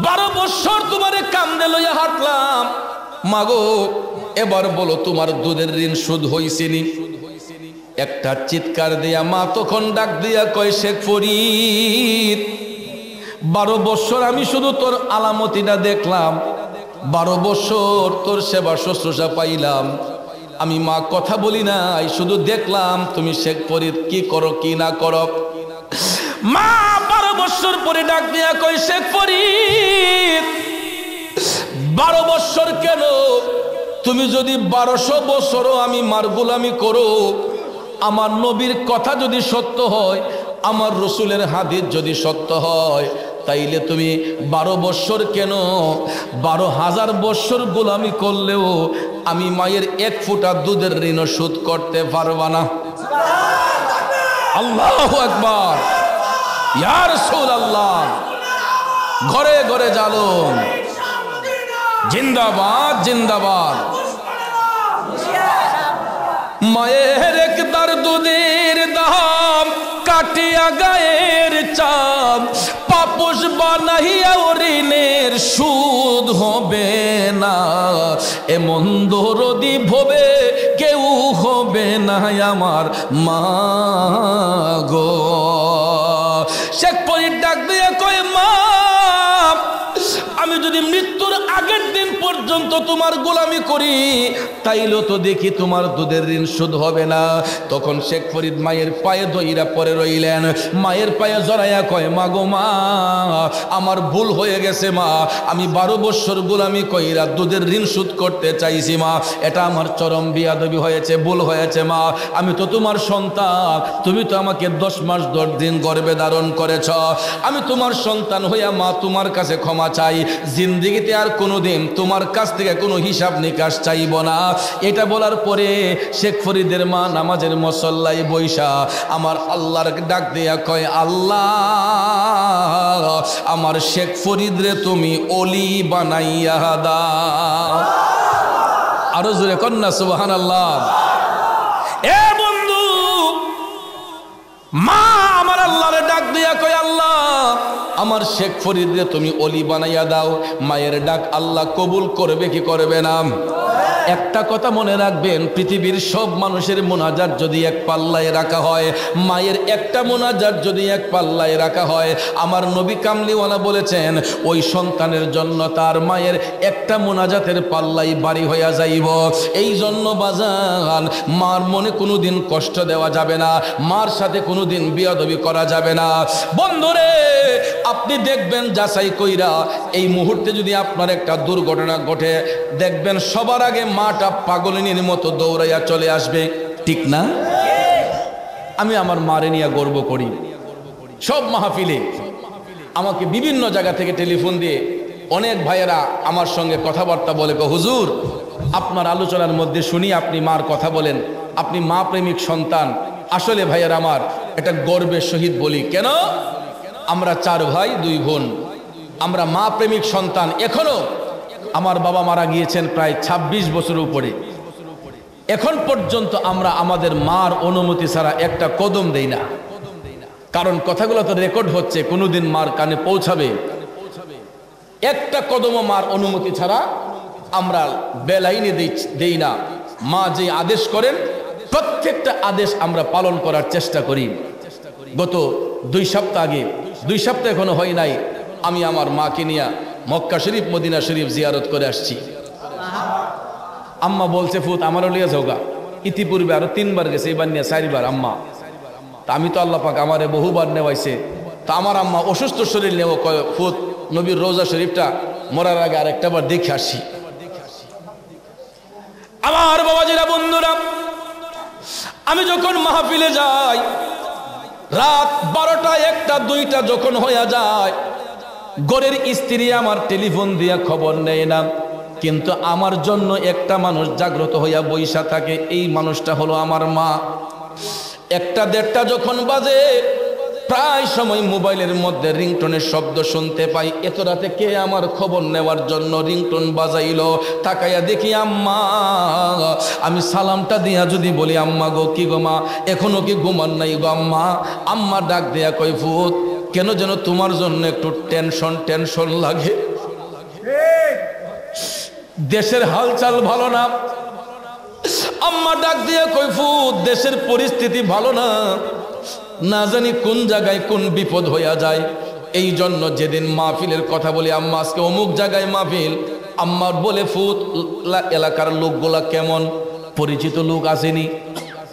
12 বছর তোমারে কাঁধে লইয়া হাঁটলাম, মাগো, এবার বলো তোমার দুধের ঋণ শোধ হইছেনি? একটা চিৎকার দিয়া মা তখন ডাক দিয়া কয়, শেখ ফরিদ, 12 বছর আমি শুধু তোর আলামতিটা দেখলাম, 12 বছর তোর সেবা শুশ্রূষা পাইলাম, আমি মা কথা বলি নাই, শুধু দেখলাম তুমি শেখ ফরিদ কি করো কি না করো। মা 12 বছর পরে ডাক দিয়া কই, শেখ ফরিদ 12 বছর কেন? তুমি যদি 1200 বছরও আমি মার গোলামি করো, আমার নবীর কথা যদি সত্য হয়, আমার রসুলের হাদিস যদি সত্য হয়, তাইলে তুমি 12 বছর কেন, 12,000 বছর গোলামি করলেও আমি মায়ের 1 ফোঁটা দুধের ঋণ শোধ করতে পারবা না। আল্লাহু আকবার, ইয়া রাসূলুল্লাহ। ঘরে ঘরে জালুম, জিন্দাবাদ জিন্দাবাদ। মায়ের একদার দুধের দাম কাটিয়া গায়ের চাপ, পাপোশ বানাইয়া ঋণের সুদ হবে না, এমন দরদি ভবে কেউ হবে না আমার মা গো। শেখ ফরিদ ডাক দিয়ে কয়, মা আমি যদি মৃত্যুর আগের দিন পর্যন্ত তোমার গোলামি করি, তাইলে তো দেখি তোমার দুধের ঋণ শোধ হবে না। তখন শেখ ফরিদ মায়ের পায়ে দইরা পরে রইলেন, মায়ের পায়ে জড়াইয়া কয়, মা গো মা, আমার ভুল হয়ে গেছে মা, আমি 12 বছর গোলামি কইরা দুধের ঋণ শোধ করতে চাইছি মা, এটা আমার চরম বিয়াদবি হয়েছে, ভুল হয়েছে মা, আমি তো তোমার সন্তান, তুমি তো আমাকে 10 মাস 10 দিন গর্ভে ধারণ করেছ, আমি তোমার সন্তান হইয়া মা তোমার কাছে ক্ষমা চাই, জিন্দেগিতে আর কোনোদিন তোমার কাছ থেকে কোনো হিসাব নিকাশ চাইব না। এটা বলার পরে শেখ ফরিদের মা নামাজের মুসল্লায় বৈশা আমার আল্লাহর ডাক দিয়া কয়, আল্লাহ আমার শেখ ফরিদ রে তুমি ওলি বানাইয়া দাও। আরো জোরে কন্যা সুবহানাল্লাহ। এ বন্ধু, মা আমার আল্লাহরে ডাক দিয়া কয়, আল্লাহ আমার শেখ ফরিদরে তুমি অলি বানাইয়া দাও। মায়ের ডাক আল্লাহ কবুল করবে কি করবে না? একটা কথা মনে রাখবেন, পৃথিবীর সব মানুষের মোনাজাত যদি এক পাল্লায় রাখা হয়, মায়ের একটা মোনাজাত যদি এক পাল্লায় রাখা হয়, আমার নবী কামলিওয়ালা বলেছেন ওই সন্তানের জন্য তার মায়ের একটা মোনাজাতের পাল্লাই বাড়ি হইয়া যাইব। এই জন্য বাজান, মার মনে কোনোদিন কষ্ট দেওয়া যাবে না, মার সাথে কোনোদিন বিয়াদবি করা যাবে না। বন্ধুরে, আপনি দেখবেন যাচাই কইরা, এই মুহূর্তে যদি আপনার একটা দুর্ঘটনা ঘটে, দেখবেন সবার আগে মাটা পাগলিনীর মতো দৌড়াইয়া চলে আসবে, ঠিক না? আমি আমার মারে নিয়ে গর্ব করি। সব মাহফিলে আমাকে বিভিন্ন জায়গা থেকে টেলিফোন দিয়ে অনেক ভাইয়েরা আমার সঙ্গে কথাবার্তা বলে, হুজুর আপনার আলোচনার মধ্যে শুনি আপনি মার কথা বলেন, আপনি মা প্রেমিক সন্তান। আসলে ভাইয়েরা আমার এটা গর্বের সহিত বলি। কেন? আমরা 4 ভাই 2 বোন, আমরা মা প্রেমিক সন্তান। এখনো আমার বাবা মারা গিয়েছেন প্রায় 26 বছর উপরে, এখন পর্যন্ত আমরা আমাদের মার অনুমতি ছাড়া একটা কদম দেই না। কারণ কথাগুলো তো রেকর্ড হচ্ছে, কোনোদিন মার কানে পৌঁছাবে। একটা কদমও মার অনুমতি ছাড়া আমরা বেলাইনে দেই না। মা যে আদেশ করেন প্রত্যেকটা আদেশ আমরা পালন করার চেষ্টা করি। গত 2 সপ্তাহ আগে, 2 সপ্তাহ এখনো হয় নাই, আমি আমার মাকে নিয়ে মক্কা শরীফ মদিনা শরীফ জিয়ারত করে আসছি। আম্মা বলছে, ফুত আমারও লিয়ে যাওগা। ইতিপূর্বে আরো 3 বার গেছে, এবার নিয়ে 4 বার আম্মা। তা আমি তো আল্লাহ পাক আমারে বহুবার নেওয়াইছে। তা আমার আম্মা অসুস্থ শরীর নেব, ফুত নবীর রোজা শরীফটা মরার আগে আরেকটা বার দেখে আসি। আমার বাবাজিরা, বন্ধুরা, আমি যখন মাহফিলে যাই, রাত 12টা 1টা 2টা যখন হয়ে যায়, ঘরের স্ত্রী আমার টেলিফোন দিয়া খবর নেয় না, কিন্তু আমার জন্য একটা মানুষ জাগ্রত হইয়া বইসা থাকে। এই মানুষটা হলো আমার মা। 1টা 1:30টা যখন বাজে, প্রায় সময় মোবাইলের মধ্যে রিংটোনের শব্দ শুনতে পাই। এত রাতে কে আমার খবর নেওয়ার জন্য রিংটোন বাজাইলো? তাকাইয়া দেখি আম্মা। আমি সালামটা দিয়া যদি বলি, আম্মা গো, কি গো মা, এখনো কি ঘুমান নাই গো আম্মা? আম্মা ডাক দেয়া কই, ফুত কেন যেন তোমার জন্য একটু টেনশন লাগে। দেশের হালচাল ভালো না। আম্মা ডাক দিয়া কই, ফুত দেশের পরিস্থিতি ভালো না, না জানি কোন জায়গায় কোন বিপদ হইয়া যায়। এই জন্য যেদিন মাহফিলের কথা বলি, আম্মা আজকে অমুক জায়গায় মাহফিল, আম্মা বলে ফুত এলাকার লোকগুলা কেমন, পরিচিত লোক আসেনি।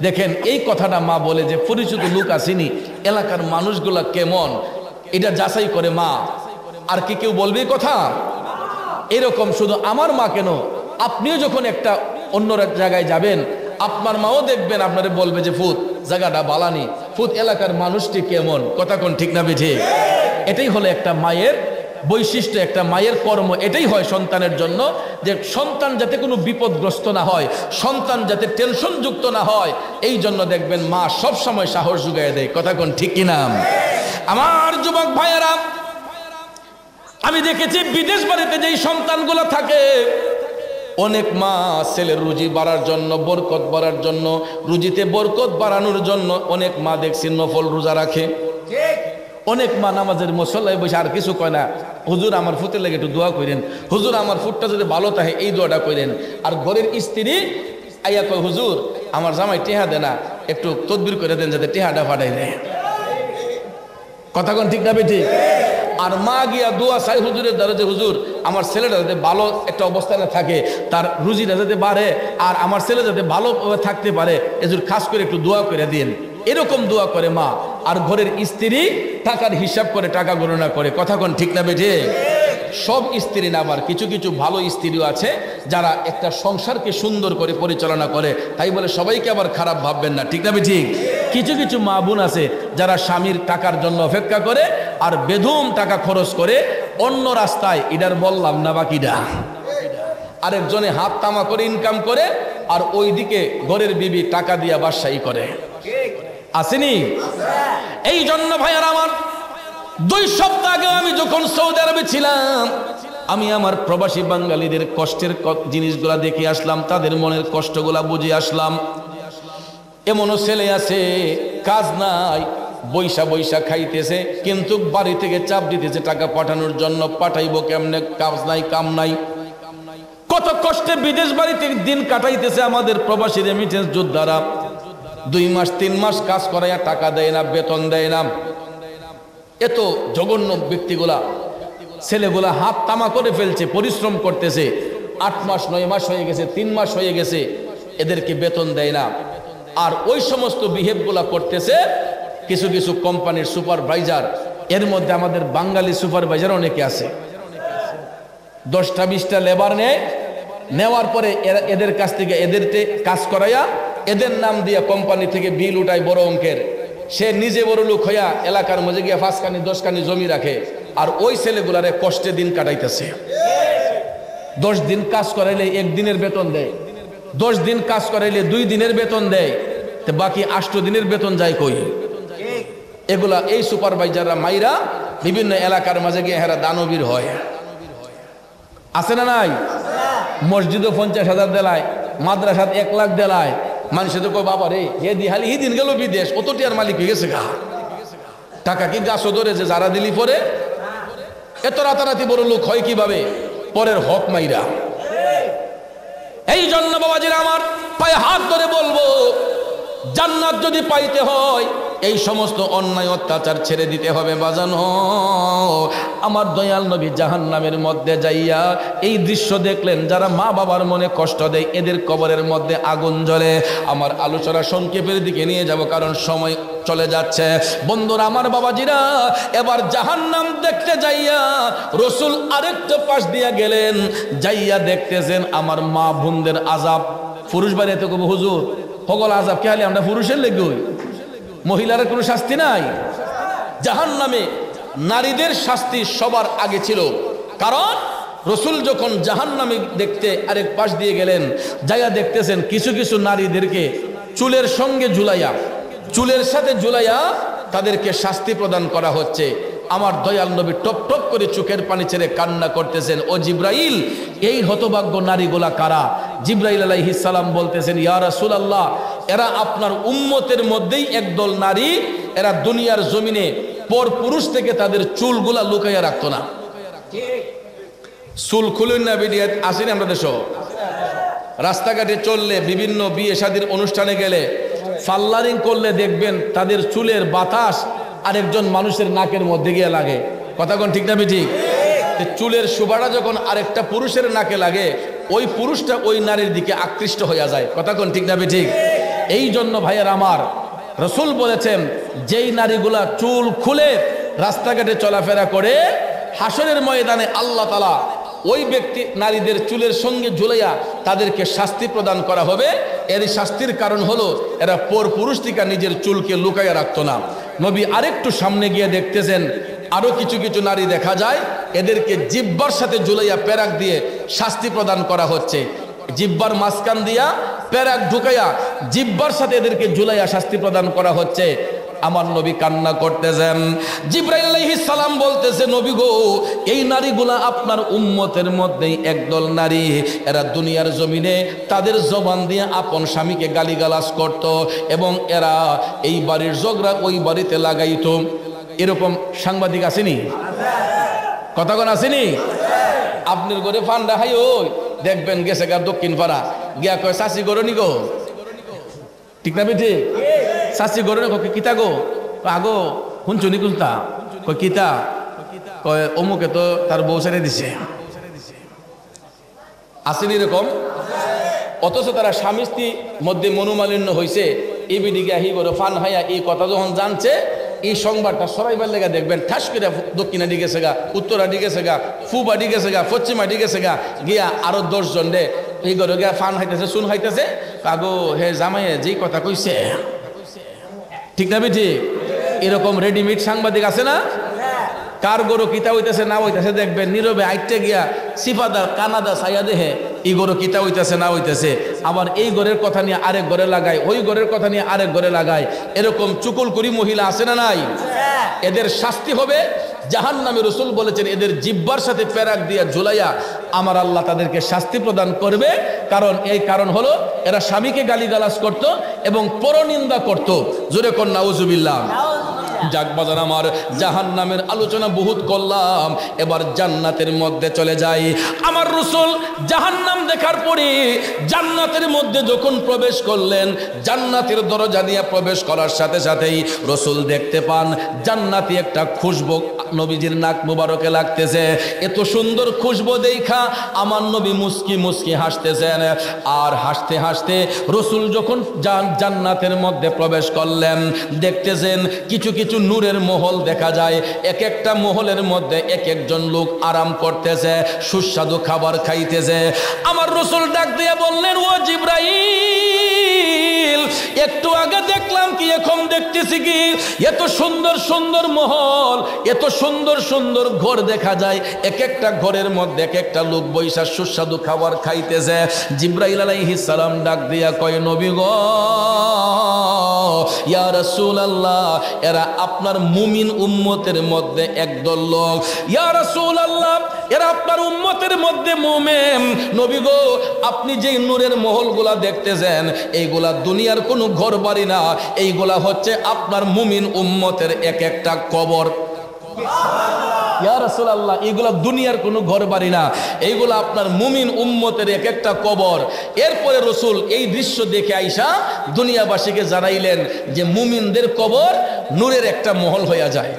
দেখেন এই কথাটা মা বলে যে পরিচিত লোক আসেনি, এলাকার মানুষগুলা কেমন, এটা যাচাই করে মা। আর কি কেউ বলবে কথা? এরকম শুধু আমার মা কেন, আপনিও যখন একটা অন্য জায়গায় যাবেন, আপনার মাও দেখবেন আপনারে বলবে যে ফুত জায়গাটা বালানি, ফুত এলাকার মানুষটি কেমন। কথা কোন ঠিক না বেঠে? এটাই হলো একটা মায়ের বৈশিষ্ট্য, একটা মায়ের কর্ম। এটাই হয় সন্তানের জন্য, যে সন্তান যাতে কোনো বিপদগ্রস্ত না হয়, সন্তান যাতে টেনশন যুক্ত না হয়, এই জন্য দেখবেন মা সব সময় সাহস জুগায় দেয়। কথা কোন ঠিক কিনা? আমার যুবক ভাইয়েরা, আমি দেখেছি বিদেশ বাড়িতে যেই সন্তানগুলো থাকে, অনেক মা ছেলের রুজি বাড়ার জন্য, বরকত বাড়ার জন্য, রুজিতে বরকত বাড়ানোর জন্য অনেক মা দেখছি নফল রোজা রাখে। অনেক মা নামাজের মুসল্লায় বসে আর কিছু কয় না, হুজুর আমার ফুতের লেগে একটু দোয়া করেন, হুজুর আমার ফুটটা যদি ভালো থাকে এই দোয়াটা করেন। আর ঘরের স্ত্রী আইয়া কয়, হুজুর আমার জামাই টেহা দেয় না, একটু তদবির করে দেন যাতে টেহাটা ফাটাই দেয়। কথা কোন ঠিক না বেঠিক? আর মা গিয়া দোয়া চাই হুজুরের দ্বারা যে হুজুর আমার ছেলেটা যাতে ভালো একটা অবস্থানে থাকে, তার রুজিটা যাতে বাড়ে, আর আমার ছেলে যাতে ভালো থাকতে পারে, এজুর খাস করে একটু দোয়া করে দিন। এরকম দোয়া করে মা। আর ঘরের স্ত্রী টাকার হিসাব করে, টাকা গণনা করে। কথা কোন ঠিক না বেঠে? সব স্ত্রী না, আবার কিছু কিছু ভালো স্ত্রীও আছে যারা একটা সংসারকে সুন্দর করে পরিচালনা করে, তাই বলে সবাইকে আবার খারাপ ভাববেন না। ঠিক না বেঠিক? কিছু কিছু মা বোন আছে যারা স্বামীর টাকার জন্য অপেক্ষা করে আর বেধুম টাকা খরচ করে অন্য রাস্তায়, এটার বললাম না বাকিটা, আরেকজনে হাত তামা করে ইনকাম করে, আর ওইদিকে ঘরের বিবি টাকা দিয়া বাদশাহী করে। আসেনি? এই জন্য ভাইয়ার আমার, 2 সপ্তাহ আগে আমি যখন সৌদি আরবে ছিলাম, আমি আমার প্রবাসী বাঙালিদের কষ্টের জিনিসগুলা দেখে আসলাম, তাদের মনের কষ্টগুলা বুঝে আসলাম। এমনও ছেলে আছে কাজ নাই, বৈশা বৈশা খাইতেছে, কিন্তু বাড়ি থেকে চাপ দিতেছে টাকা পাঠানোর জন্য। পাঠাইবো কেমনে? কাজ নাই, কাম নাই। কত কষ্টে বিদেশ বাড়িতে দিন কাটাইতেছে আমাদের প্রবাসী রেমিটেন্স যোদ্ধারা। 2 মাস 3 মাস কাজ করাইয়া টাকা দেয় না, বেতন দেয় না। এত জঘন্য ব্যক্তিগুলা, ছেলেগুলা হাত তামা করে ফেলছে, পরিশ্রম করতেছে। 8 মাস 9 মাস হয়ে গেছে, 3 মাস হয়ে গেছে, এদেরকে বেতন দেয় না। আর ওই সমস্ত বিহেভগুলা করতেছে কিছু কিছু কোম্পানির সুপারভাইজার। এর মধ্যে আমাদের বাঙালি সুপারভাইজার অনেকে আছে। 10টা 20টা লেবার নেয়, নেওয়ার পরে এদের কাছ থেকে এদেরকে কাজ করাইয়া এদের নাম দিয়া কোম্পানি থেকে বিল উঠায় বড় অঙ্কের। সে নিজে বড় লোক হইয়া এলাকার মধ্যে গিয়া 5 কানি 10 কানি জমি রাখে, আর ওই ছেলেগুলারে কষ্টে দিন কাটাইতেছে। 10 দিন কাজ করাইলে 1 দিনের বেতন দেয়, 10 দিন কাজ করাইলে 2 দিনের বেতন দেয়, তো বাকি 8 দিনের বেতন যায় কই? এগুলা এই সুপারভাইজাররা মাইরা বিভিন্ন এলাকার মাঝে গিয়ে হেরা দানবীর হয়। আছে না নাই? মসজিদও 50,000 দেলায়, মাদ্রাসাত 1 লাখ দেলায়। মানুষে তো কয় বাবা রে, হে দিহালি হি দিন গেল বিদেশ, কত টিয়ার মালিক হয়ে গেছে গা। টাকা কি গাছও ধরে যে যারা দিলি পরে? এত রাতারাতি বড় লোক হয় কিভাবে? পরের হক মাইরা। এই জন্য বাবাজিরা আমার, পায়ে হাত ধরে বলবো, জান্নাত যদি পাইতে হয় এই সমস্ত অন্যায় অত্যাচার ছেড়ে দিতে হবে বাজানো। আমার দয়াল নবী জাহান্নামের মধ্যে যাইয়া এই দৃশ্য দেখলেন, যারা মা বাবার মনে কষ্ট দেয় এদের কবরের মধ্যে আগুন জ্বলে। আমার আলোচনা সংক্ষেপের দিকে নিয়ে যাব, কারণ সময় চলে যাচ্ছে। বন্ধুরা আমার, বাবাজিরা, এবার জাহান্নাম দেখতে যাইয়া রসুল আরেকটা পাশ দিয়া গেলেন, যাইয়া দেখতেছেন আমার মা বোনদের আযাব। পুরুষ বাড়িতে কব হুজুর সকল আযাব কে হালি আমরা পুরুষের লেগে, মহিলার কোনো শাস্তি নাই। জাহান্নামে নারীদের শাস্তি সবার আগে ছিল, কারণ রসুল যখন জাহান্নামে দেখতে আরেক পাশ দিয়ে গেলেন, যাইয়া দেখতেছেন কিছু কিছু নারীদেরকে চুলের সঙ্গে ঝুলাইয়া, চুলের সাথে ঝুলাইয়া তাদেরকে শাস্তি প্রদান করা হচ্ছে। আমার দয়াল নবী টপ টপ করে চোখের পানি ছেড়ে কান্না করতেছেন, ও জিব্রাইল, এই হতভাগ্য নারীগুলা কারা? জিব্রাইল আলাইহিস সালাম বলতেছেন, ইয়া রাসূলুল্লাহ, এরা আপনার উম্মতের মধ্যেই একদল নারী, এরা দুনিয়ার জমিনে পর পুরুষ থেকে তাদের চুলগুলা লুকাইয়া রাখতো না। চুল খুলুন না ভিডিও আসেনি আমরা দেশ, রাস্তাঘাটে চললে, বিভিন্ন বিয়ে শাদীর অনুষ্ঠানে গেলে, পার্লারিং করলে দেখবেন তাদের চুলের বাতাস আরেকজন মানুষের নাকের মধ্যে গিয়ে লাগে। কথা কোন ঠিক না ঠিক? চুলের শোভাটা যখন আরেকটা পুরুষের নাকে লাগে ওই পুরুষটা ওই নারীর দিকে আকৃষ্ট হয়ে যায়। কথা কোন ঠিক না ঠিক? এই জন্য ভাইয়ের আমার রসুল বলেছেন যেই নারীগুলা চুল খুলে রাস্তাঘাটে চলাফেরা করে হাসরের ময়দানে আল্লাহ তাআলা ওই ব্যক্তি নারীদের চুলের সঙ্গে ঝুলাইয়া তাদেরকে শাস্তি প্রদান করা হবে। এর শাস্তির কারণ হলো এরা পর পুরুষ থেকে নিজের চুলকে লুকাইয়া রাখতো না। নবী আরেকটু সামনে গিয়ে দেখতেছেন আরো কিছু কিছু নারী দেখা যায় এদেরকে জিহ্বার সাথে ঝুলাইয়া পেরাক দিয়ে শাস্তি প্রদান করা হচ্ছে। জিহ্বার মাঝখান দিয়া পেরাক ঢুকাইয়া জিহ্বার সাথে এদেরকে ঝুলাইয়া শাস্তি প্রদান করা হচ্ছে। আমার নবী কান্না করতেছেন। জিবরাইল আলাইহিস সালাম বলতেছে নবী গো এই নারীগুলা আপনার উম্মতের মধ্যেই একদল নারী, এরা দুনিয়ার জমিনে তাদের জবান দিয়ে আপন স্বামীকে গালিগালাজ করত এবং এরা এই বাড়ির ঝগড়া ওই বাড়িতে লাগাইতো। এরকম সাংবাদিক আসেনি? কথা কোন আসেনি? আপনার ঘরে ফান্ডা হাই ওই দেখবেন গেছে গা দক্ষিণ পাড়া গিয়া কয় চাষি গরনি গো, ঠিক না বেঠে? চাষি গরনে কিতা গো আগো শুনছুনি কুনতা কয় কিতা কয় অমুকে তো তার বউ ছেড়ে দিছে। আসেনি এরকম? অথচ তারা স্বামী স্ত্রী মধ্যে মনোমালিন্য হয়েছে এই বিদিকে আহি বড় ফান হাইয়া এই কথা যখন জানছে এই সংবাদটা সরাইবার লেগা দেখবেন ঠাস করে দক্ষিণা দিকে গা, উত্তরা দিকে গা, ফুবা দিকে গা, পশ্চিমা দিকে গা গিয়া আরো 10 জন রে এই ঘরে গিয়া ফান হাইতেছে শুন হাইতেছে আগো হে জামাইয়ে যেই কথা কইছে, ঠিক না বেঠি? এরকম রেডিমেড সাংবাদিক আছে না? কার গরু কিতা হইতেছে না হইতেছে দেখবেন নীরবে আইটে গিয়া সিফাদা কানাদা ছাইয়া দেহে এই গরু কিতা হইতেছে না হইতেছে, আবার এই ঘরের কথা নিয়ে আরেক ঘরে লাগায়, ওই ঘরের কথা নিয়ে আরেক ঘরে লাগায়। এরকম চুকুল করি মহিলা আছে না নাই? এদের শাস্তি হবে জাহান্নামে। রাসূল বলেছেন এদের জিহ্বার সাথে পেরাক দিয়া ঝুলাইয়া আমার আল্লাহ তাদেরকে শাস্তি প্রদান করবে। কারণ হলো এরা স্বামীকে গালিগালাজ করত এবং পরনিন্দা করত। জোরে কোন নাউজুবিল্লাহ। যাক বাজার আমার জাহান্নামের আলোচনা বহুত করলাম, এবার জান্নাতের মধ্যে চলে যাই। আমার রাসূল জাহান্নাম দেখার পরে জান্নাতের মধ্যে যখন প্রবেশ করলেন, জান্নাতের দরজা দিয়ে প্রবেশ করার সাথে সাথেই রাসূল দেখতে পান জান্নাতি একটা খুশবু নবীজির নাক মুবারকে লাগতেছে। এত সুন্দর খুশবু দেখা আমার নবী মুস্কি মুস্কি হাসতেছেন। আর হাসতে হাসতে রাসূল যখন জান্নাতের মধ্যে প্রবেশ করলেন দেখতেছেন কিছু কিছু নূরের মহল দেখা যায়। এক একটা মহলের মধ্যে এক একজন লোক আরাম করতেছে, সুস্বাদু খাবার খাইতেছে। আমার রাসূল ডাক দিয়ে বললেন ও জিবরাইল একটু আগে দেখলাম কি এখন দেখতেছি কি এত সুন্দর সুন্দর মহল, এত সুন্দর সুন্দর ঘর দেখা যায়, এক একটা ঘরের মধ্যে এক একটা লোক বৈশা সুস্বাদু খাবার খাইতেছে। জিবরাইল আলাইহিস সালাম ডাক দিয়া কয় নবী গো ইয়া রাসূলুল্লাহ এরা আপনার মুমিন উম্মতের মধ্যে একদল লোক। ইয়া রাসূলুল্লাহ এরা আপনার উম্মতের মধ্যে মুমিন। নবী গো আপনি যেই নূরের মহলগুলা দেখতেছেন এইগুলা দুনিয়ার কোনো ঘর বাড়ি না, এইগুলা হচ্ছে আপনার মুমিন উম্মতের এক একটা কবর। ইয়া রাসূলুল্লাহ এইগুলা দুনিয়ার কোনো ঘর বাড়ি না, এইগুলা আপনার মুমিন উম্মতের এক একটা কবর। এরপরে রাসূল এই দৃশ্য দেখে আইসা দুনিয়াবাসীকে জানাইলেন যে মুমিনদের কবর নূরের একটা মহল হইয়া যায়।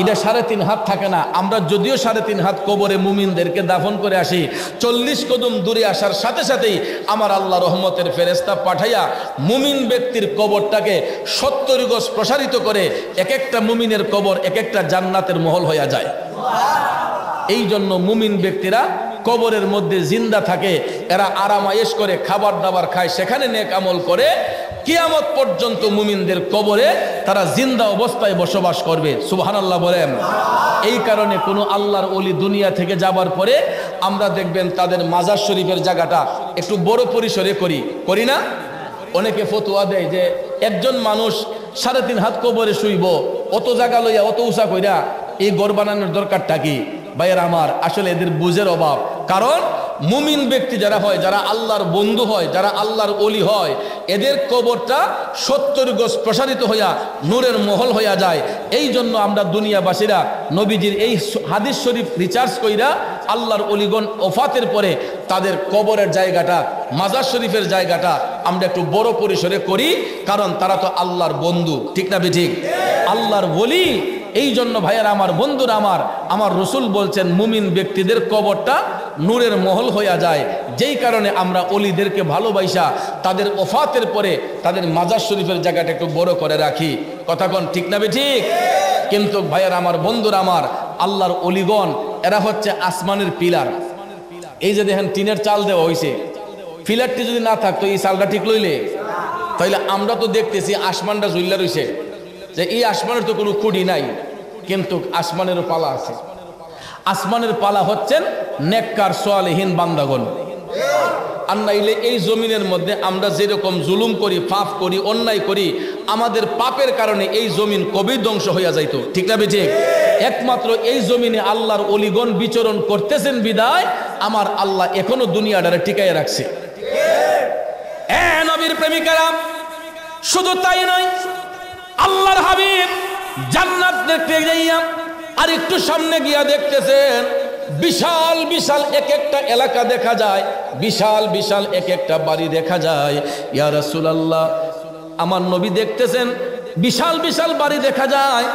এটা 3.5 হাত থাকে না। আমরা যদিও 3.5 হাত কবরে মুমিনদেরকে দাফন করে আসি, 40 কদম দূরে আসার সাথে সাথেই আমার আল্লাহ রহমতের ফেরেশতা পাঠাইয়া মুমিন ব্যক্তির কবরটাকে 70 গজ প্রসারিত করে এক একটা মুমিনের কবর এক একটা জান্নাতের মহল হইয়া যায়। এই জন্য মুমিন ব্যক্তিরা কবরের মধ্যে জিন্দা থাকে, এরা আরামায়েশ করে খাবার দাবার খায়, সেখানে নেক আমল করে কিয়ামত পর্যন্ত মুমিনদের কবরে তারা জিন্দা অবস্থায় বসবাস করবে। সুবহানাল্লাহ বলেন। এই কারণে কোনো আল্লাহর ওলি দুনিয়া থেকে যাবার পরে আমরা দেখবেন তাদের মাজার শরীফের জায়গাটা একটু বড় পরিসরে করি না? অনেকে ফতোয়া দেয় যে একজন মানুষ 3.5 হাত কবরে শুইব, অত জায়গা লইয়া অত উঁচা কইরা এই ঘর বানানোর দরকারটা কি? ভাইয়ের আমার আসলে এদের বুঝের অভাব। কারণ মুমিন ব্যক্তি যারা হয়, যারা আল্লাহর বন্ধু হয়, যারা আল্লাহর ওলি হয়, এদের কবরটা 70 গজ প্রসারিত হইয়া নূরের মহল হইয়া যায়। এই জন্য আমরা দুনিয়াবাসীরা নবীজির এই হাদিস শরীফ রিসার্চ কইরা আল্লাহর ওলিগণ ওফাতের পরে তাদের কবরের জায়গাটা, মাজার শরীফের জায়গাটা আমরা একটু বড় পরিসরে করি, কারণ তারা তো আল্লাহর বন্ধু, ঠিক না ঠিক? আল্লাহর ওলি এই জন্য ভাইয়ারা আমার, বন্ধুরা আমার রসুল বলছেন মুমিন ব্যক্তিদের কবরটা নূরের মহল হইয়া যায়। যেই কারণে আমরা অলিদেরকে ভালোবাসা তাদের ওফাতের পরে তাদের মাজার শরীফের জায়গাটা একটু বড় করে রাখি। কথা কোন ঠিক না বে ঠিক? কিন্তু ভাইয়ারা আমার, বন্ধুরা আমার, আল্লাহর অলিগণ এরা হচ্ছে আসমানের পিলার। এই যে দেখেন টিনের চাল দেওয়া হয়েছে, পিলারটি যদি না থাকতো এই চালটা ঠিক লইলে, তাইলে আমরা তো দেখতেছি আসমানটা ঝুল্লা রয়েছে, যে এই আসমানের তো কোনো খুঁটি নাই, কিন্তু আসমানেরও পালা আছে। আসমানের পালা হচ্ছেন নেককার সালেহীন বান্দাগণ। আর নাইলে এই জমিনের মধ্যে আমরা যেরকম জুলুম করি, পাপ করি, অন্যায় করি, আমাদের পাপের কারণে এই জমিন কবে ধ্বংস হইয়া যাইত। ঠিক না বেঠিক? একমাত্র এই জমিনে আল্লাহর অলিগণ বিচরণ করতেছেন বিদায় আমার আল্লাহ এখনো দুনিয়াটারে টিকাইয়া রাখছে। নবীর প্রেমিকারা, শুধু তাই নয়, আল্লাহর হাবিব জান্নাত দেখতে যাইয়া আর একটু সামনে গিয়া দেখতেছেন বিশাল বিশাল এক একটা এলাকা দেখা যায়, বিশাল বিশাল এক একটা বাড়ি দেখা যায়। ইয়া রাসূলুল্লাহ, আমার নবী দেখতেছেন বিশাল বিশাল বাড়ি দেখা যায়,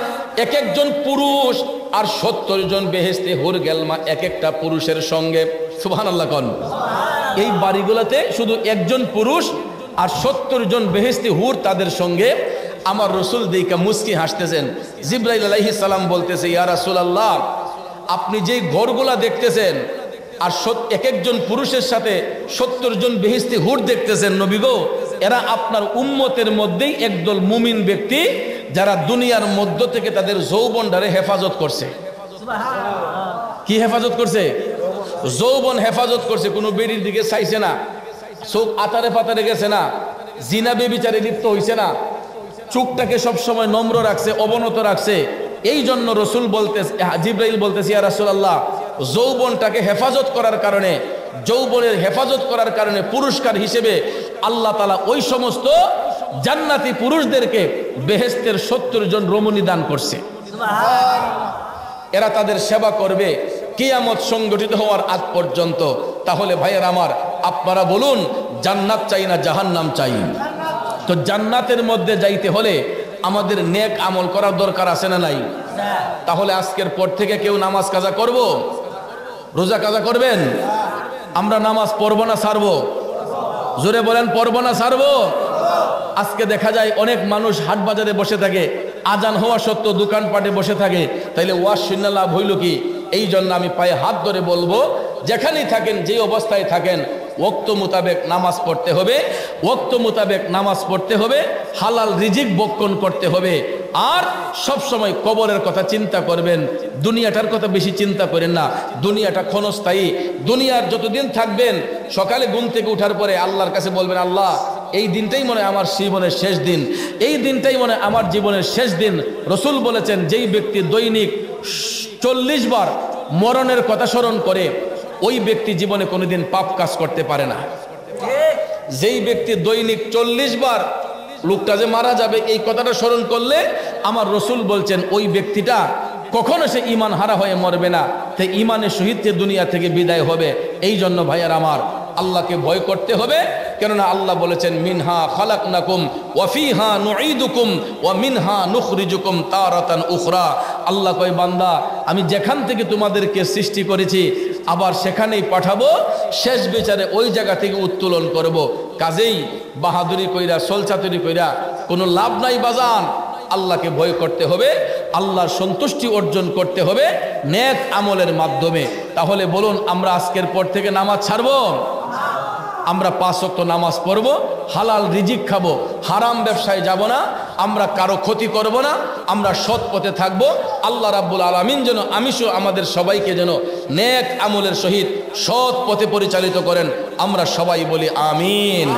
এক একজন পুরুষ আর 70 জন বেহেশতে হুর গেলমা এক একটা পুরুষের সঙ্গে। সুবহানাল্লাহ কোন? এই বাড়িগুলোতে শুধু একজন পুরুষ আর 70 জন বেহেশতি হুর তাদের সঙ্গে। আমার রসুল দিকে মুস্কি হাসতেছেন। জিবরাইল আলাইহিস সালাম বলতেছে, ইয়া রাসূলুল্লাহ, আপনি যেই ঘরগুলা দেখতেছেন আর এক একজন পুরুষের সাথে 70 জন বেহেশতি হুর দেখতেছেন, নবী গো, এরা আপনার উম্মতের মধ্যেই একদল মুমিন ব্যক্তি যারা দুনিয়ার মধ্য থেকে তাদের যৌবনটারে হেফাজত করছে। কি হেফাজত করছে? যৌবন হেফাজত করছে। কোনো বেড়ির দিকে চাইছে না, চোখ আতারে পাতারে গেছে না, জিনা বেবিচারে লিপ্ত হইছে না, চোখটাকে সবসময় নম্র রাখছে, অবনত রাখছে। এই জন্য রসুল বলতেছে, জিবরাইল বলতেছে, ইয়া রাসূলুল্লাহ, যৌবনটাকে হেফাজত করার কারণে, যৌবনের হেফাজত করার কারণে পুরস্কার হিসেবে আল্লাহ তাআলা ওই সমস্ত জান্নাতি পুরুষদেরকে বেহেশতের 70 জন রমণী দান করছে। এরা তাদের সেবা করবে কিয়ামত সংগঠিত হওয়ার আগ পর্যন্ত। তাহলে ভাইয়ের আমার, আপনারা বলুন, জান্নাত চাই না জাহান্নাম চাই? তো জান্নাতের মধ্যে যাইতে হলে আমাদের নেক আমল করার দরকার আছে না নাই? তাহলে আজকের পর থেকে কেউ নামাজ কাজা করব, রোজা কাজা করবেন? আমরা নামাজ পড়বো না ছাড়বো? জোরে বলেন, পড়বো না ছাড়বো? আজকে দেখা যায় অনেক মানুষ হাট বাজারে বসে থাকে, আজান হওয়া সত্ত্বেও দোকানপাটে বসে থাকে। তাইলে ওয়াজ শুনে লাভ হইল কি? এই জন্য আমি পায়ে হাত ধরে বলবো, যেখানেই থাকেন, যে অবস্থায় থাকেন, ওয়াক্ত মোতাবেক নামাজ পড়তে হবে, ওয়াক্ত মোতাবেক নামাজ পড়তে হবে, হালাল রিজিক ভক্ষণ করতে হবে। আর সব সময় কবরের কথা চিন্তা করবেন, দুনিয়াটার কথা বেশি চিন্তা করেন না। দুনিয়াটা ক্ষণস্থায়ী। দুনিয়ার যতদিন থাকবেন, সকালে ঘুম থেকে উঠার পরে আল্লাহর কাছে বলবেন, আল্লাহ, এই দিনটাই মনে হয় আমার জীবনের শেষ দিন, এই দিনটাই মনে হয় আমার জীবনের শেষ দিন। রসুল বলেছেন, যেই ব্যক্তি দৈনিক 40 বার মরণের কথা স্মরণ করে, ওই ব্যক্তি জীবনে কোনোদিন পাপ কাজ করতে পারে না। যেই ব্যক্তি দৈনিক 40 বার লোকটা যে মারা যাবে এই কথাটা স্মরণ করলে, আমার রসুল বলছেন ওই ব্যক্তিটা কখনো সে ঈমান হারা হয়ে মরবে না, তাই ঈমানের সহিত দুনিয়া থেকে বিদায় হবে। এই জন্য ভাইয়ার আমার, আল্লাহকে ভয় করতে হবে। কেননা আল্লাহ বলেছেন, মিনহা খালাকনাকুম ওয়া ফিহা নুঈদুকুম ওয়া মিনহা নুখরিজুকুম তারাতান উখরা। আল্লাহ কয়, বান্দা, আমি যেখান থেকে তোমাদেরকে সৃষ্টি করেছি আবার সেখানেই পাঠাবো, শেষ বিচারে ওই জায়গা থেকে উত্তোলন করব। কাজেই বাহাদুরি কইরা, সলচাতুরি কইরা কোনো লাভ নাই বাজান। আল্লাহকে ভয় করতে হবে, আল্লাহর সন্তুষ্টি অর্জন করতে হবে নেক আমলের মাধ্যমে। তাহলে বলুন, আমরা আজকের পর থেকে নামাজ ছাড়বো? আমরা 5 ওয়াক্ত নামাজ পড়বো, হালাল রিজিক খাবো, হারাম ব্যবসায় যাব না, আমরা কারো ক্ষতি করব না, আমরা সৎ পথে থাকবো। আল্লাহ রাব্বুল আলামিন যেন আমিষও আমাদের সবাইকে যেন নেক আমলের সহিত সৎ পথে পরিচালিত করেন। আমরা সবাই বলি আমিন।